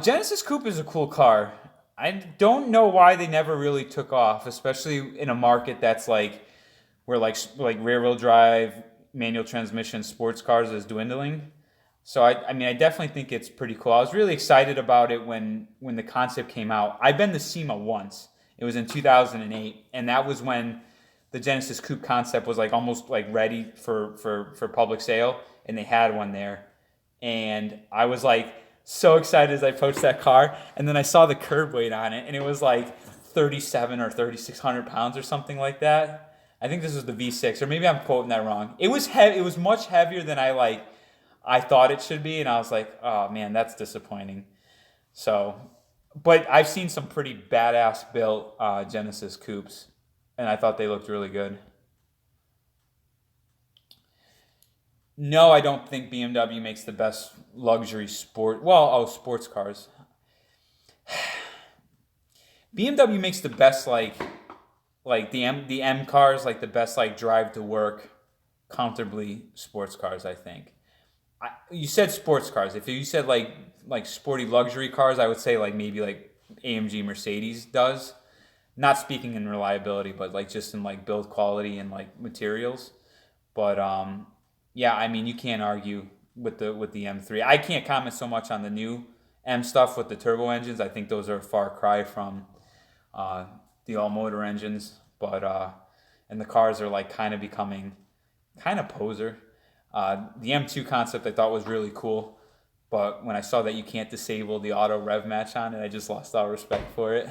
Genesis Coupe is a cool car. I don't know why they never really took off, especially in a market that's like where like rear wheel drive, manual transmission sports cars is dwindling. So I mean I definitely think it's pretty cool. I was really excited about it when the concept came out. I've been to SEMA once. It was in 2008, and that was when the Genesis Coupe concept was like almost like ready for public sale, and they had one there, and I was like so excited as I approached that car, and then I saw the curb weight on it, and it was like 37 or 3,600 pounds or something like that. I think this was the V6, or maybe I'm quoting that wrong. It was heavy. It was much heavier than I thought it should be, and I was like, oh man, that's disappointing. So, but I've seen some pretty badass built Genesis coupes, and I thought they looked really good. No, I don't think BMW makes the best luxury sport. Well, oh, sports cars. BMW makes the best like the M cars, like the best like drive to work comfortably sports cars. I think. You said sports cars. If you said like sporty luxury cars, I would say like maybe like AMG Mercedes does. Not speaking in reliability, but like just in like build quality and like materials. But yeah, I mean you can't argue with the M3. I can't comment so much on the new M stuff with the turbo engines. I think those are a far cry from uh, the all motor engines. But and the cars are like kind of becoming kind of poser. The M2 concept I thought was really cool, but when I saw that you can't disable the auto rev match on it, I just lost all respect for it.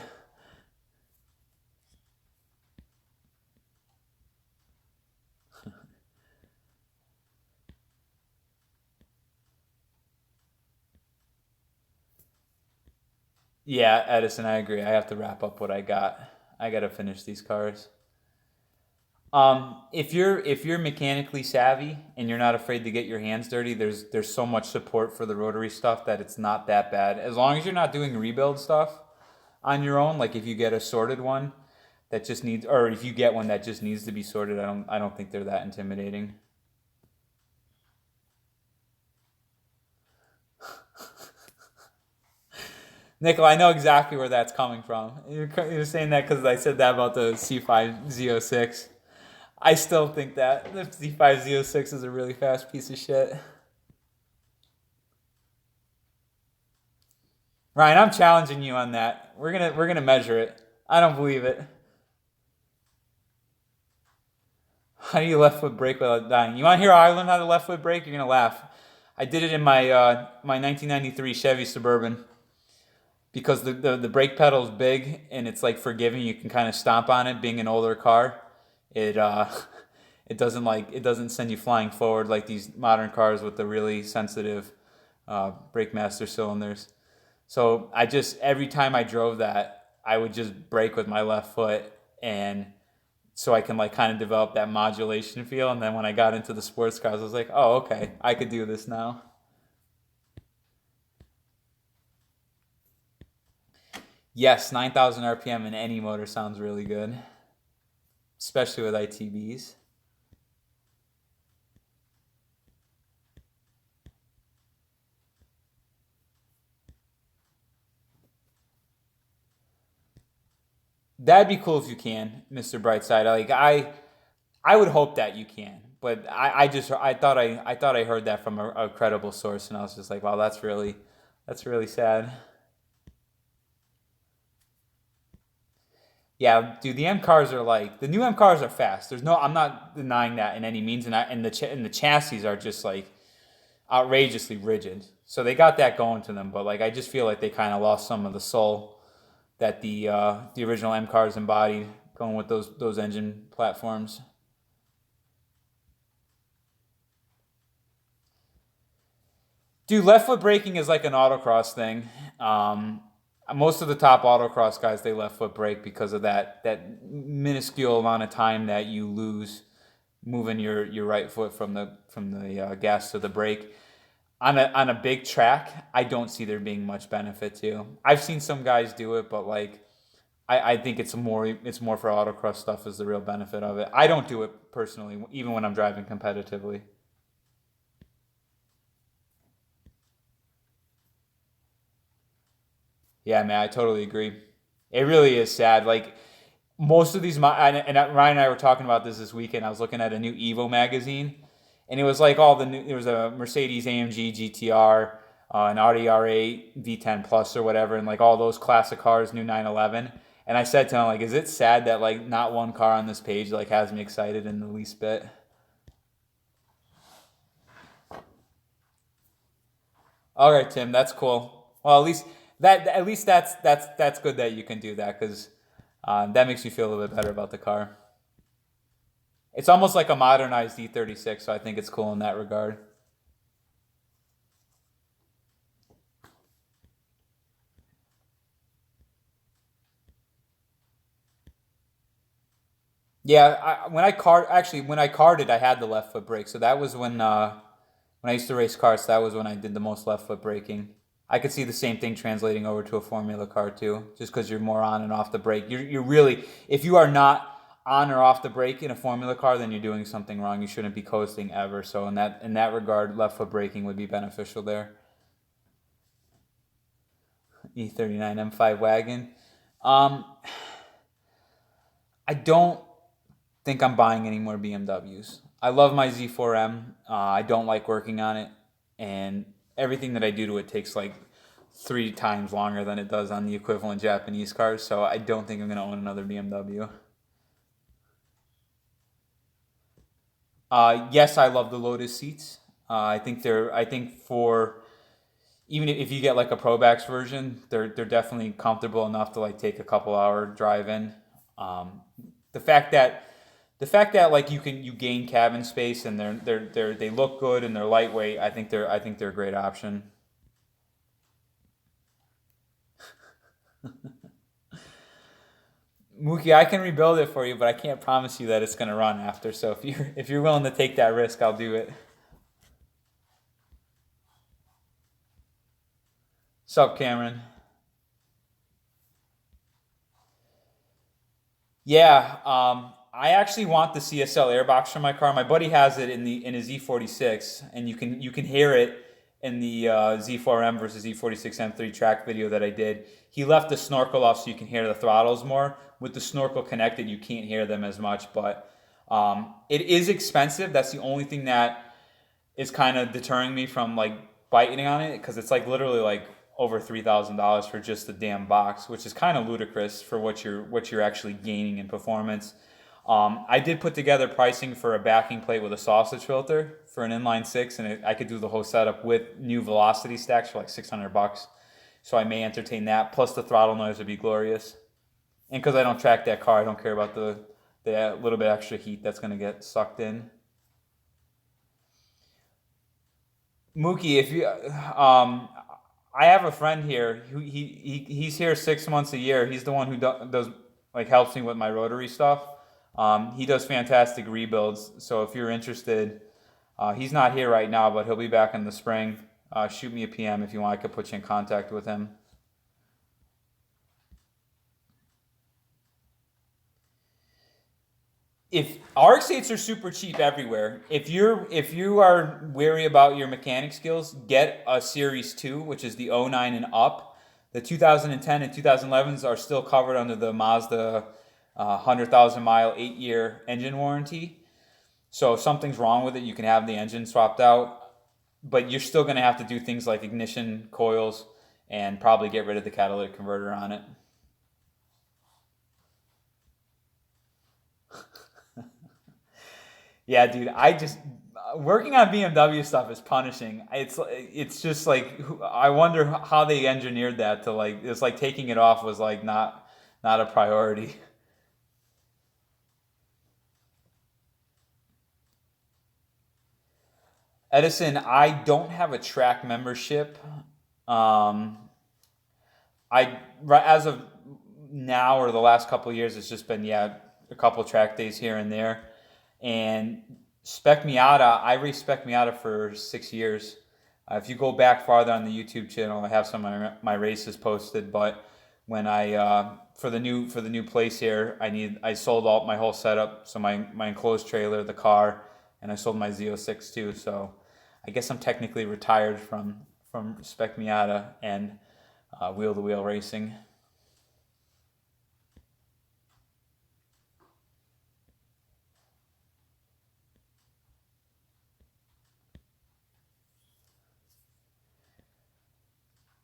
Yeah, Edison, I agree. I have to wrap up what I got. I got to finish these cars. If you're mechanically savvy and you're not afraid to get your hands dirty, there's so much support for the rotary stuff that it's not that bad. As long as you're not doing rebuild stuff on your own, like if you get a sorted one that just needs, or if you get one that just needs to be sorted, I don't think they're that intimidating. Nickel, I know exactly where that's coming from. You're saying that because I said that about the C5Z06. I still think that the C5Z06 is a really fast piece of shit. Ryan, I'm challenging you on that. We're gonna measure it. I don't believe it. How do you left foot brake without dying? You want to hear how I learned how to left foot brake? You're gonna laugh. I did it in my 1993 Chevy Suburban because the brake pedal is big and it's like forgiving. You can kind of stomp on it. Being an older car, it it doesn't send you flying forward like these modern cars with the really sensitive brake master cylinders. So I just every time I drove that, I would just brake with my left foot, and so I can like kind of develop that modulation feel. And then when I got into the sports cars, I was like, oh, okay, I could do this now. Yes, 9,000 RPM in any motor sounds really good, especially with ITBs. That'd be cool if you can, Mr. Brightside. I would hope that you can, but I thought I heard that from a credible source, and I was just like, wow, that's really sad. Yeah, dude, the M cars are like the new M cars are fast. I'm not denying that in any means, and the chassis are just like outrageously rigid. So they got that going to them, but like I just feel like they kind of lost some of the soul that the original M cars embodied, going with those engine platforms. Dude, left foot braking is like an autocross thing. Um, Most of the top autocross guys they left foot brake because of that minuscule amount of time that you lose moving your right foot from the gas to the brake. On a big track, I don't see there being much benefit to. I've seen some guys do it, but like I think it's more for autocross stuff is the real benefit of it. I don't do it personally, even when I'm driving competitively. Yeah, man, I totally agree. It really is sad. Like most of these, Ryan and I were talking about this weekend. I was looking at a new Evo magazine, and it was like all the new. There was a Mercedes AMG GTR, an Audi R8 V10 Plus or whatever, and like all those classic cars, new 911. And I said to him, like, is it sad that like not one car on this page like has me excited in the least bit? All right, Tim, that's cool. Well, at least that's good that you can do that because that makes me feel a little bit better about the car. It's almost like a modernized E36, so I think it's cool in that regard. Yeah, when I carded, I had the left foot brake, so that was when I used to race cars. That was when I did the most left foot braking. I could see the same thing translating over to a Formula car too, just because you're more on and off the brake. You're really if you are not on or off the brake in a Formula car, then you're doing something wrong. You shouldn't be coasting ever. So in that regard, left foot braking would be beneficial there. E39 M5 wagon. Um, I don't think I'm buying any more BMWs. I love my Z4M. I don't like working on it, and everything that I do to it takes like 3 times longer than it does on the equivalent Japanese cars. So I don't think I'm going to own another BMW. Yes, I love the Lotus seats. I think for even if you get like a Pro Max version, they're definitely comfortable enough to like take a couple hour drive in. Um, the fact that the fact that like you gain cabin space and they look good and they're lightweight. I think they're a great option. Mookie, I can rebuild it for you, but I can't promise you that it's gonna run after. So if you're willing to take that risk, I'll do it. Sup, Cameron? Yeah, I actually want the CSL airbox for my car. My buddy has it in his E46, and you can hear it in the Z4M versus E46 M3 track video that I did. He left the snorkel off so you can hear the throttles more. With the snorkel connected, you can't hear them as much, but it is expensive. That's the only thing that is kind of deterring me from like biting on it because it's like literally like over $3,000 for just the damn box, which is kind of ludicrous for what you're actually gaining in performance. I did put together pricing for a backing plate with a sausage filter for an inline six, and I could do the whole setup with new velocity stacks for like $600. So I may entertain that. Plus the throttle noise would be glorious. And because I don't track that car, I don't care about the little bit extra heat that's going to get sucked in. Mookie, if you, I have a friend here. He's here 6 months a year. He's the one who does like helps me with my rotary stuff. He does fantastic rebuilds. So if you're interested, he's not here right now, but he'll be back in the spring. Shoot me a PM if you want. I could put you in contact with him. If RX-8s are super cheap everywhere, if you are wary about your mechanic skills, get a Series 2, which is the '09 and up. The 2010 and 2011s are still covered under the Mazda 100,000 mile 8-year engine warranty. So if something's wrong with it, you can have the engine swapped out, but you're still going to have to do things like ignition coils and probably get rid of the catalytic converter on it. Yeah, dude, I just working on BMW stuff is punishing. It's just like I wonder how they engineered that to like it's like taking it off was like not a priority. Edison, I don't have a track membership. Um, as of now or the last couple of years, it's just been a couple track days here and there. And Spec Miata, I raced Spec Miata for 6 years. If you go back farther on the YouTube channel, I have some of my races posted. But when I for the new place here, I sold all my whole setup, so my enclosed trailer, the car, and I sold my Z06 too. So I guess I'm technically retired from Spec Miata and wheel to wheel racing.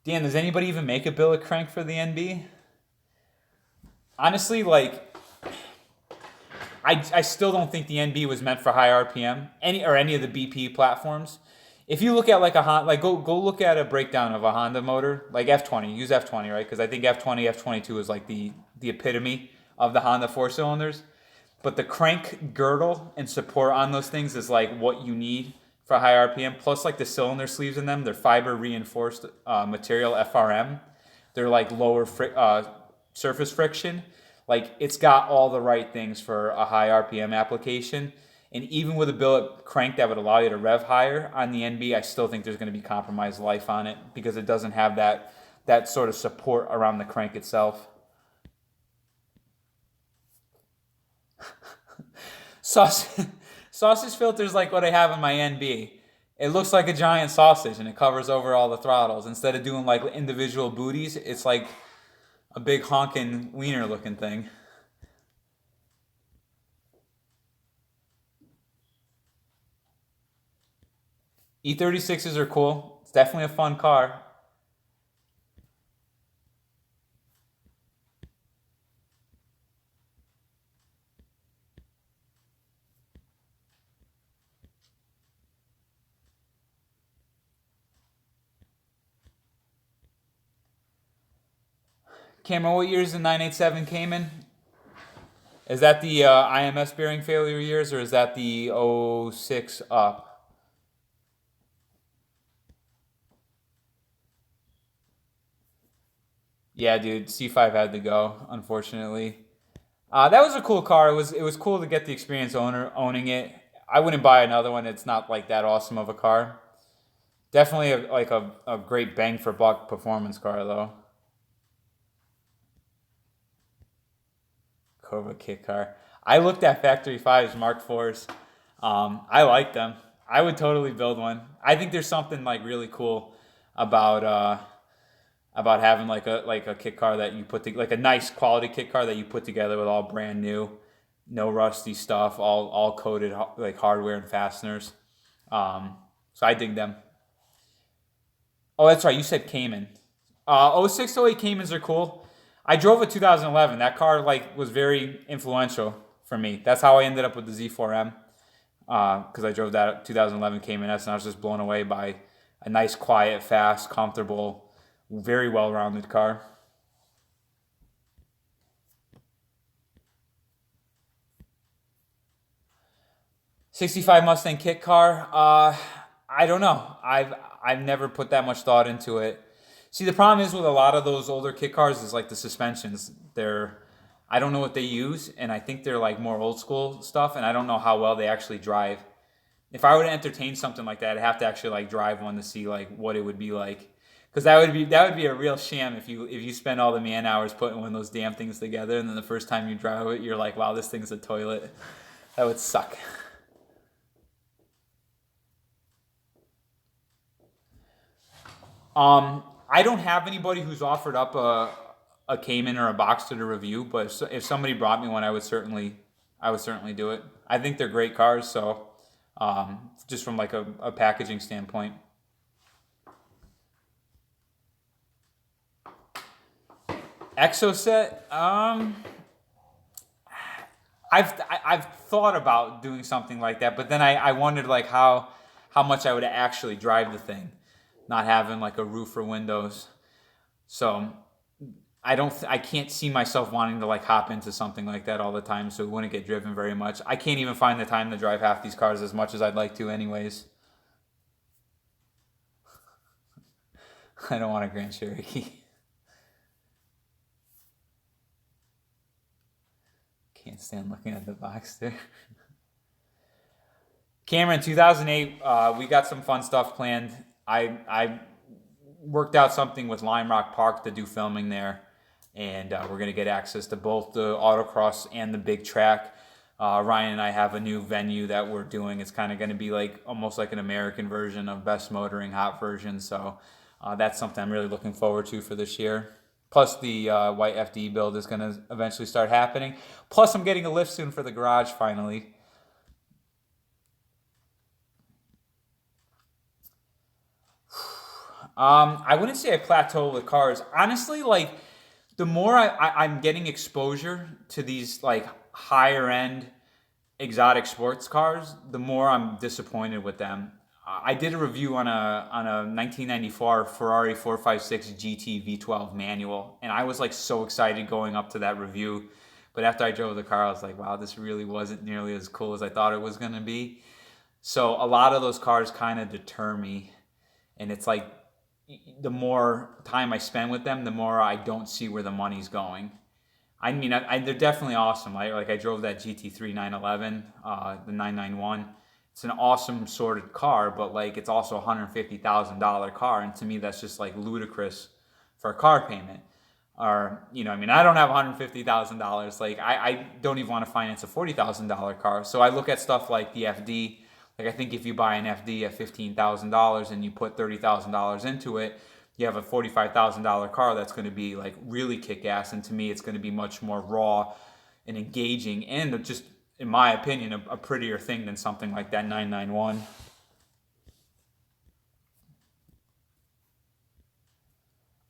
Dan, does anybody even make a billet crank for the NB? Honestly, like I still don't think the NB was meant for high RPM any of the BP platforms. If you look at like a Honda, like go look at a breakdown of a Honda motor, like F20, use F20, right? Because I think F20, F22 is like the epitome of the Honda four cylinders. But the crank girdle and support on those things is like what you need for high RPM. Plus, like the cylinder sleeves in them, they're fiber reinforced material FRM. They're like lower surface friction. Like it's got all the right things for a high RPM application. And even with a billet crank that would allow you to rev higher on the NB, I still think there's going to be compromised life on it because it doesn't have that sort of support around the crank itself. Sausage, sausage filters like what I have in my NB. It looks like a giant sausage and it covers over all the throttles. Instead of doing like individual booties, it's like a big honking wiener looking thing. E36s are cool. It's definitely a fun car. Cameron, what year is the 987 Cayman? Is that the IMS bearing failure years or is that the '06 up? Yeah, dude, C5 had to go, unfortunately. That was a cool car. It was cool to get the experience owning it. I wouldn't buy another one. It's not like that awesome of a car. Definitely a great bang for buck performance car though. Cobra kit car. I looked at Factory Fives Mark IVs. I like them. I would totally build one. I think there's something like really cool about having like a kit car that you like a nice quality kit car that you put together with all brand new, no rusty stuff, all coated like hardware and fasteners. So I dig them. Oh, that's right. You said Cayman. '06, '08 Caymans are cool. I drove a 2011. That car like was very influential for me. That's how I ended up with the Z4M. because I drove that 2011 Cayman S and I was just blown away by a nice, quiet, fast, comfortable, very well-rounded car. 65 Mustang kit car. I don't know. I've never put that much thought into it. See, the problem is with a lot of those older kit cars is like the suspensions. I don't know what they use, and I think they're like more old school stuff, and I don't know how well they actually drive. If I were to entertain something like that, I'd have to actually like drive one to see like what it would be like. Because that would be a real sham if you spend all the man hours putting one of those damn things together, and then the first time you drive it, you're like, wow, this thing's a toilet. That would suck. I don't have anybody who's offered up a Cayman or a Boxster to review, but if somebody brought me one, I would certainly do it. I think they're great cars, so just from like a packaging standpoint. Exoset, I've thought about doing something like that, but then I wondered like how much I would actually drive the thing, not having like a roof or windows. So I can't see myself wanting to like hop into something like that all the time, so it wouldn't get driven very much. I can't even find the time to drive half these cars as much as I'd like to, anyways. I don't want a Grand Cherokee. Can't stand looking at the box there. Cameron, 2008, we got some fun stuff planned. I worked out something with Lime Rock Park to do filming there, and we're gonna get access to both the autocross and the big track. Ryan and I have a new venue that we're doing. It's kind of going to be like almost like an American version of Best Motoring Hot Version. So that's something I'm really looking forward to for this year. Plus the white FD build is going to eventually start happening. Plus I'm getting a lift soon for the garage finally. I wouldn't say I plateau with cars. Honestly, like the more I'm getting exposure to these like higher end exotic sports cars, the more I'm disappointed with them. I did a review on a 1994 Ferrari 456 GT V12 manual, and I was like so excited going up to that review. But after I drove the car, I was like, wow, this really wasn't nearly as cool as I thought it was going to be. So a lot of those cars kind of deter me, and it's like the more time I spend with them, the more I don't see where the money's going. I mean, they're definitely awesome. I drove that GT3 911, the 991. It's an awesome sorted car, but like it's also a $150,000 car, and to me that's just like ludicrous for a car payment. Or I mean, I don't have $150,000. Like I don't even want to finance a $40,000 car. So I look at stuff like the FD. Like I think if you buy an FD at $15,000 and you put $30,000 into it, you have a $45,000 car that's going to be like really kick ass. And to me, it's going to be much more raw and engaging, and just in my opinion, a prettier thing than something like that 991.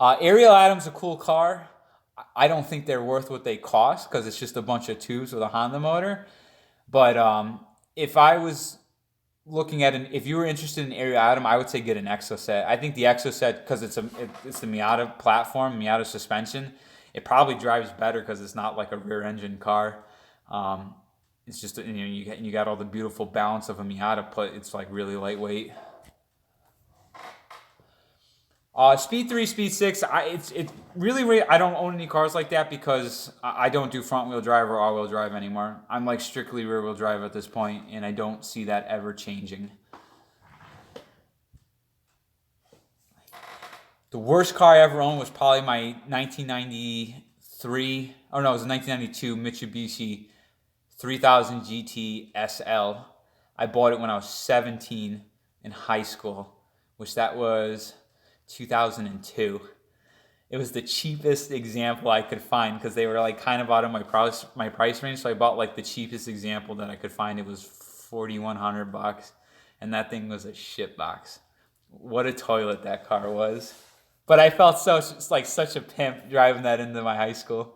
Ariel Adams a cool car. I don't think they're worth what they cost because it's just a bunch of tubes with a Honda motor. But if I was looking at if you were interested in Ariel Atom, I would say get an Exoset. I think the Exoset, because it's the Miata platform, Miata suspension, it probably drives better because it's not like a rear engine car. It's just you got all the beautiful balance of a Miata, but it's like really lightweight. Speed 3, Speed 6, it's really, I don't own any cars like that because I don't do front wheel drive or all wheel drive anymore. I'm like strictly rear wheel drive at this point, and I don't see that ever changing. The worst car I ever owned was probably my 1993, oh no, it was a 1992 Mitsubishi 3000 GT SL. I bought it when I was 17 in high school, which that was 2002. It was the cheapest example I could find because they were like kind of out of my price range. So I bought like the cheapest example that I could find. It was $4,100, and that thing was a shit box. What a toilet that car was! But I felt like such a pimp driving that into my high school.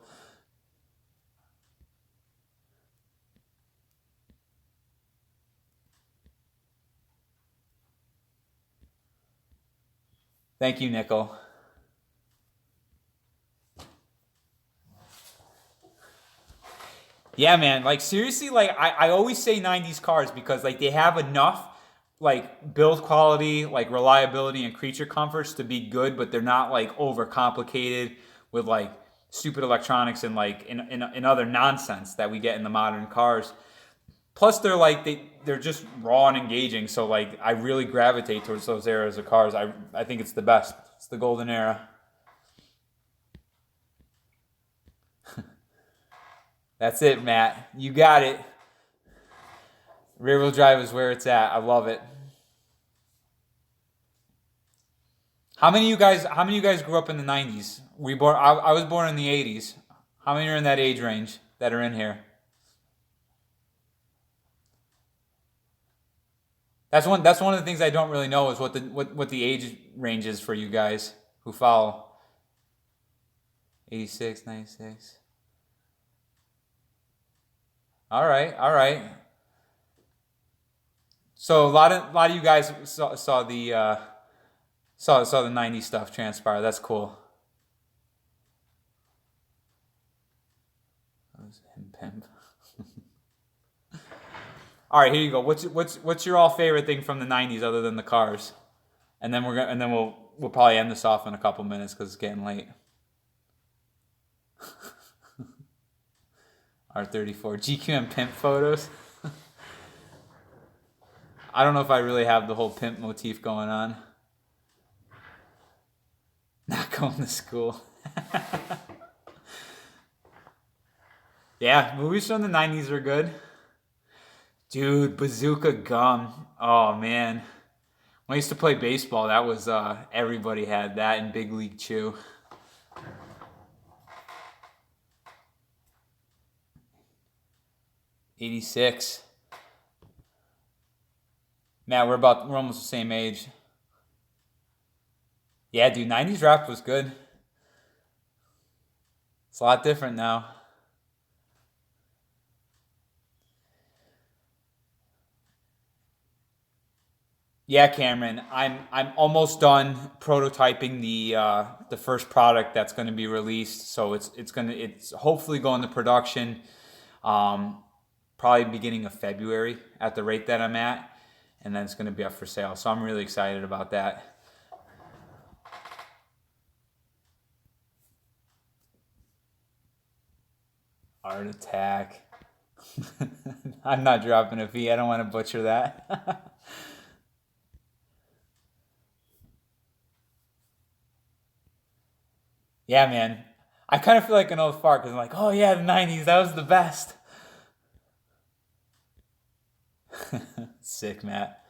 Thank you, Nickel. Yeah, man. Like seriously, like I always say 90s cars because like they have enough like build quality, like reliability and creature comforts to be good, but they're not like overcomplicated with like stupid electronics and like in other nonsense that we get in the modern cars. Plus they're like they're just raw and engaging, so like I really gravitate towards those eras of cars. I think it's the best. It's the golden era. That's it, Matt. You got it. Rear wheel drive is where it's at. I love it. How many of you guys grew up in the 90s? I was born in the 80s. How many are in that age range that are in here? That's one of the things I don't really know is what the age range is for you guys who follow. 86, 96. All right, all right. So a lot of you guys saw the saw the 90s stuff transpire. That's cool. That was him pimp. All right, here you go. What's your all favorite thing from the 90s other than the cars? And then we'll probably end this off in a couple minutes because it's getting late. R34 GQM pimp photos. I don't know if I really have the whole pimp motif going on. Not going to school. Yeah, movies from the 90s are good. Dude, Bazooka Gum. Oh man. When I used to play baseball, that was everybody had that in Big League Chew. 86. Matt, we're almost the same age. Yeah, dude, 90s rap was good. It's a lot different now. Yeah, Cameron, I'm almost done prototyping the first product that's going to be released. So it's hopefully going to production, um, probably beginning of February at the rate that I'm at, and then it's going to be up for sale. So I'm really excited about that. Art Attack. I'm not dropping a V. I don't want to butcher that. Yeah, man. I kind of feel like an old fart because I'm like, oh yeah, the 90s, that was the best. Sick, Matt.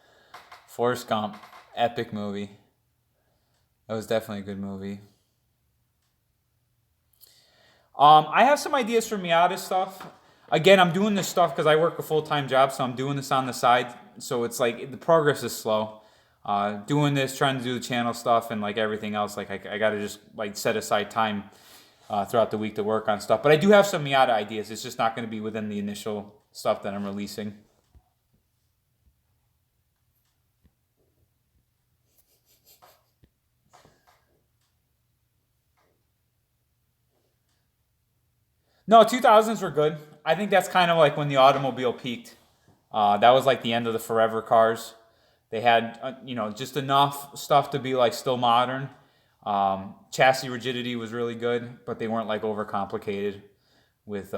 Forrest Gump, epic movie. That was definitely a good movie. I have some ideas for Miata stuff. Again, I'm doing this stuff because I work a full time job, so I'm doing this on the side. So it's like the progress is slow. Doing this, trying to do the channel stuff, and like everything else, like I got to just like set aside time throughout the week to work on stuff. But I do have some Miata ideas. It's just not going to be within the initial stuff that I'm releasing. No, 2000s were good. I think that's kind of like when the automobile peaked. That was like the end of the forever cars. They had, just enough stuff to be like still modern. Chassis rigidity was really good, but they weren't like overcomplicated with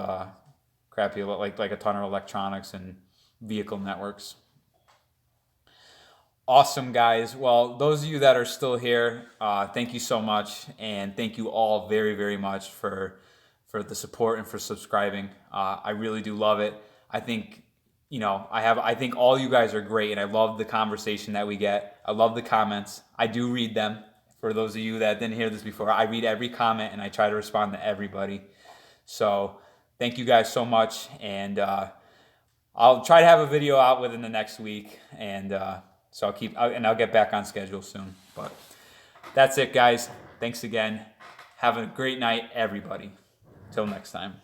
crappy like a ton of electronics and vehicle networks. Awesome, guys. Well, those of you that are still here, thank you so much, and thank you all very, very much for the support and for subscribing. I really do love it. I think I think all you guys are great, and I love the conversation that we get. I love the comments. I do read them. For those of you that didn't hear this before, I read every comment and I try to respond to everybody. So thank you guys so much, and I'll try to have a video out within the next week, and so I'll get back on schedule soon. But that's it, guys. Thanks again. Have a great night, everybody. Till next time.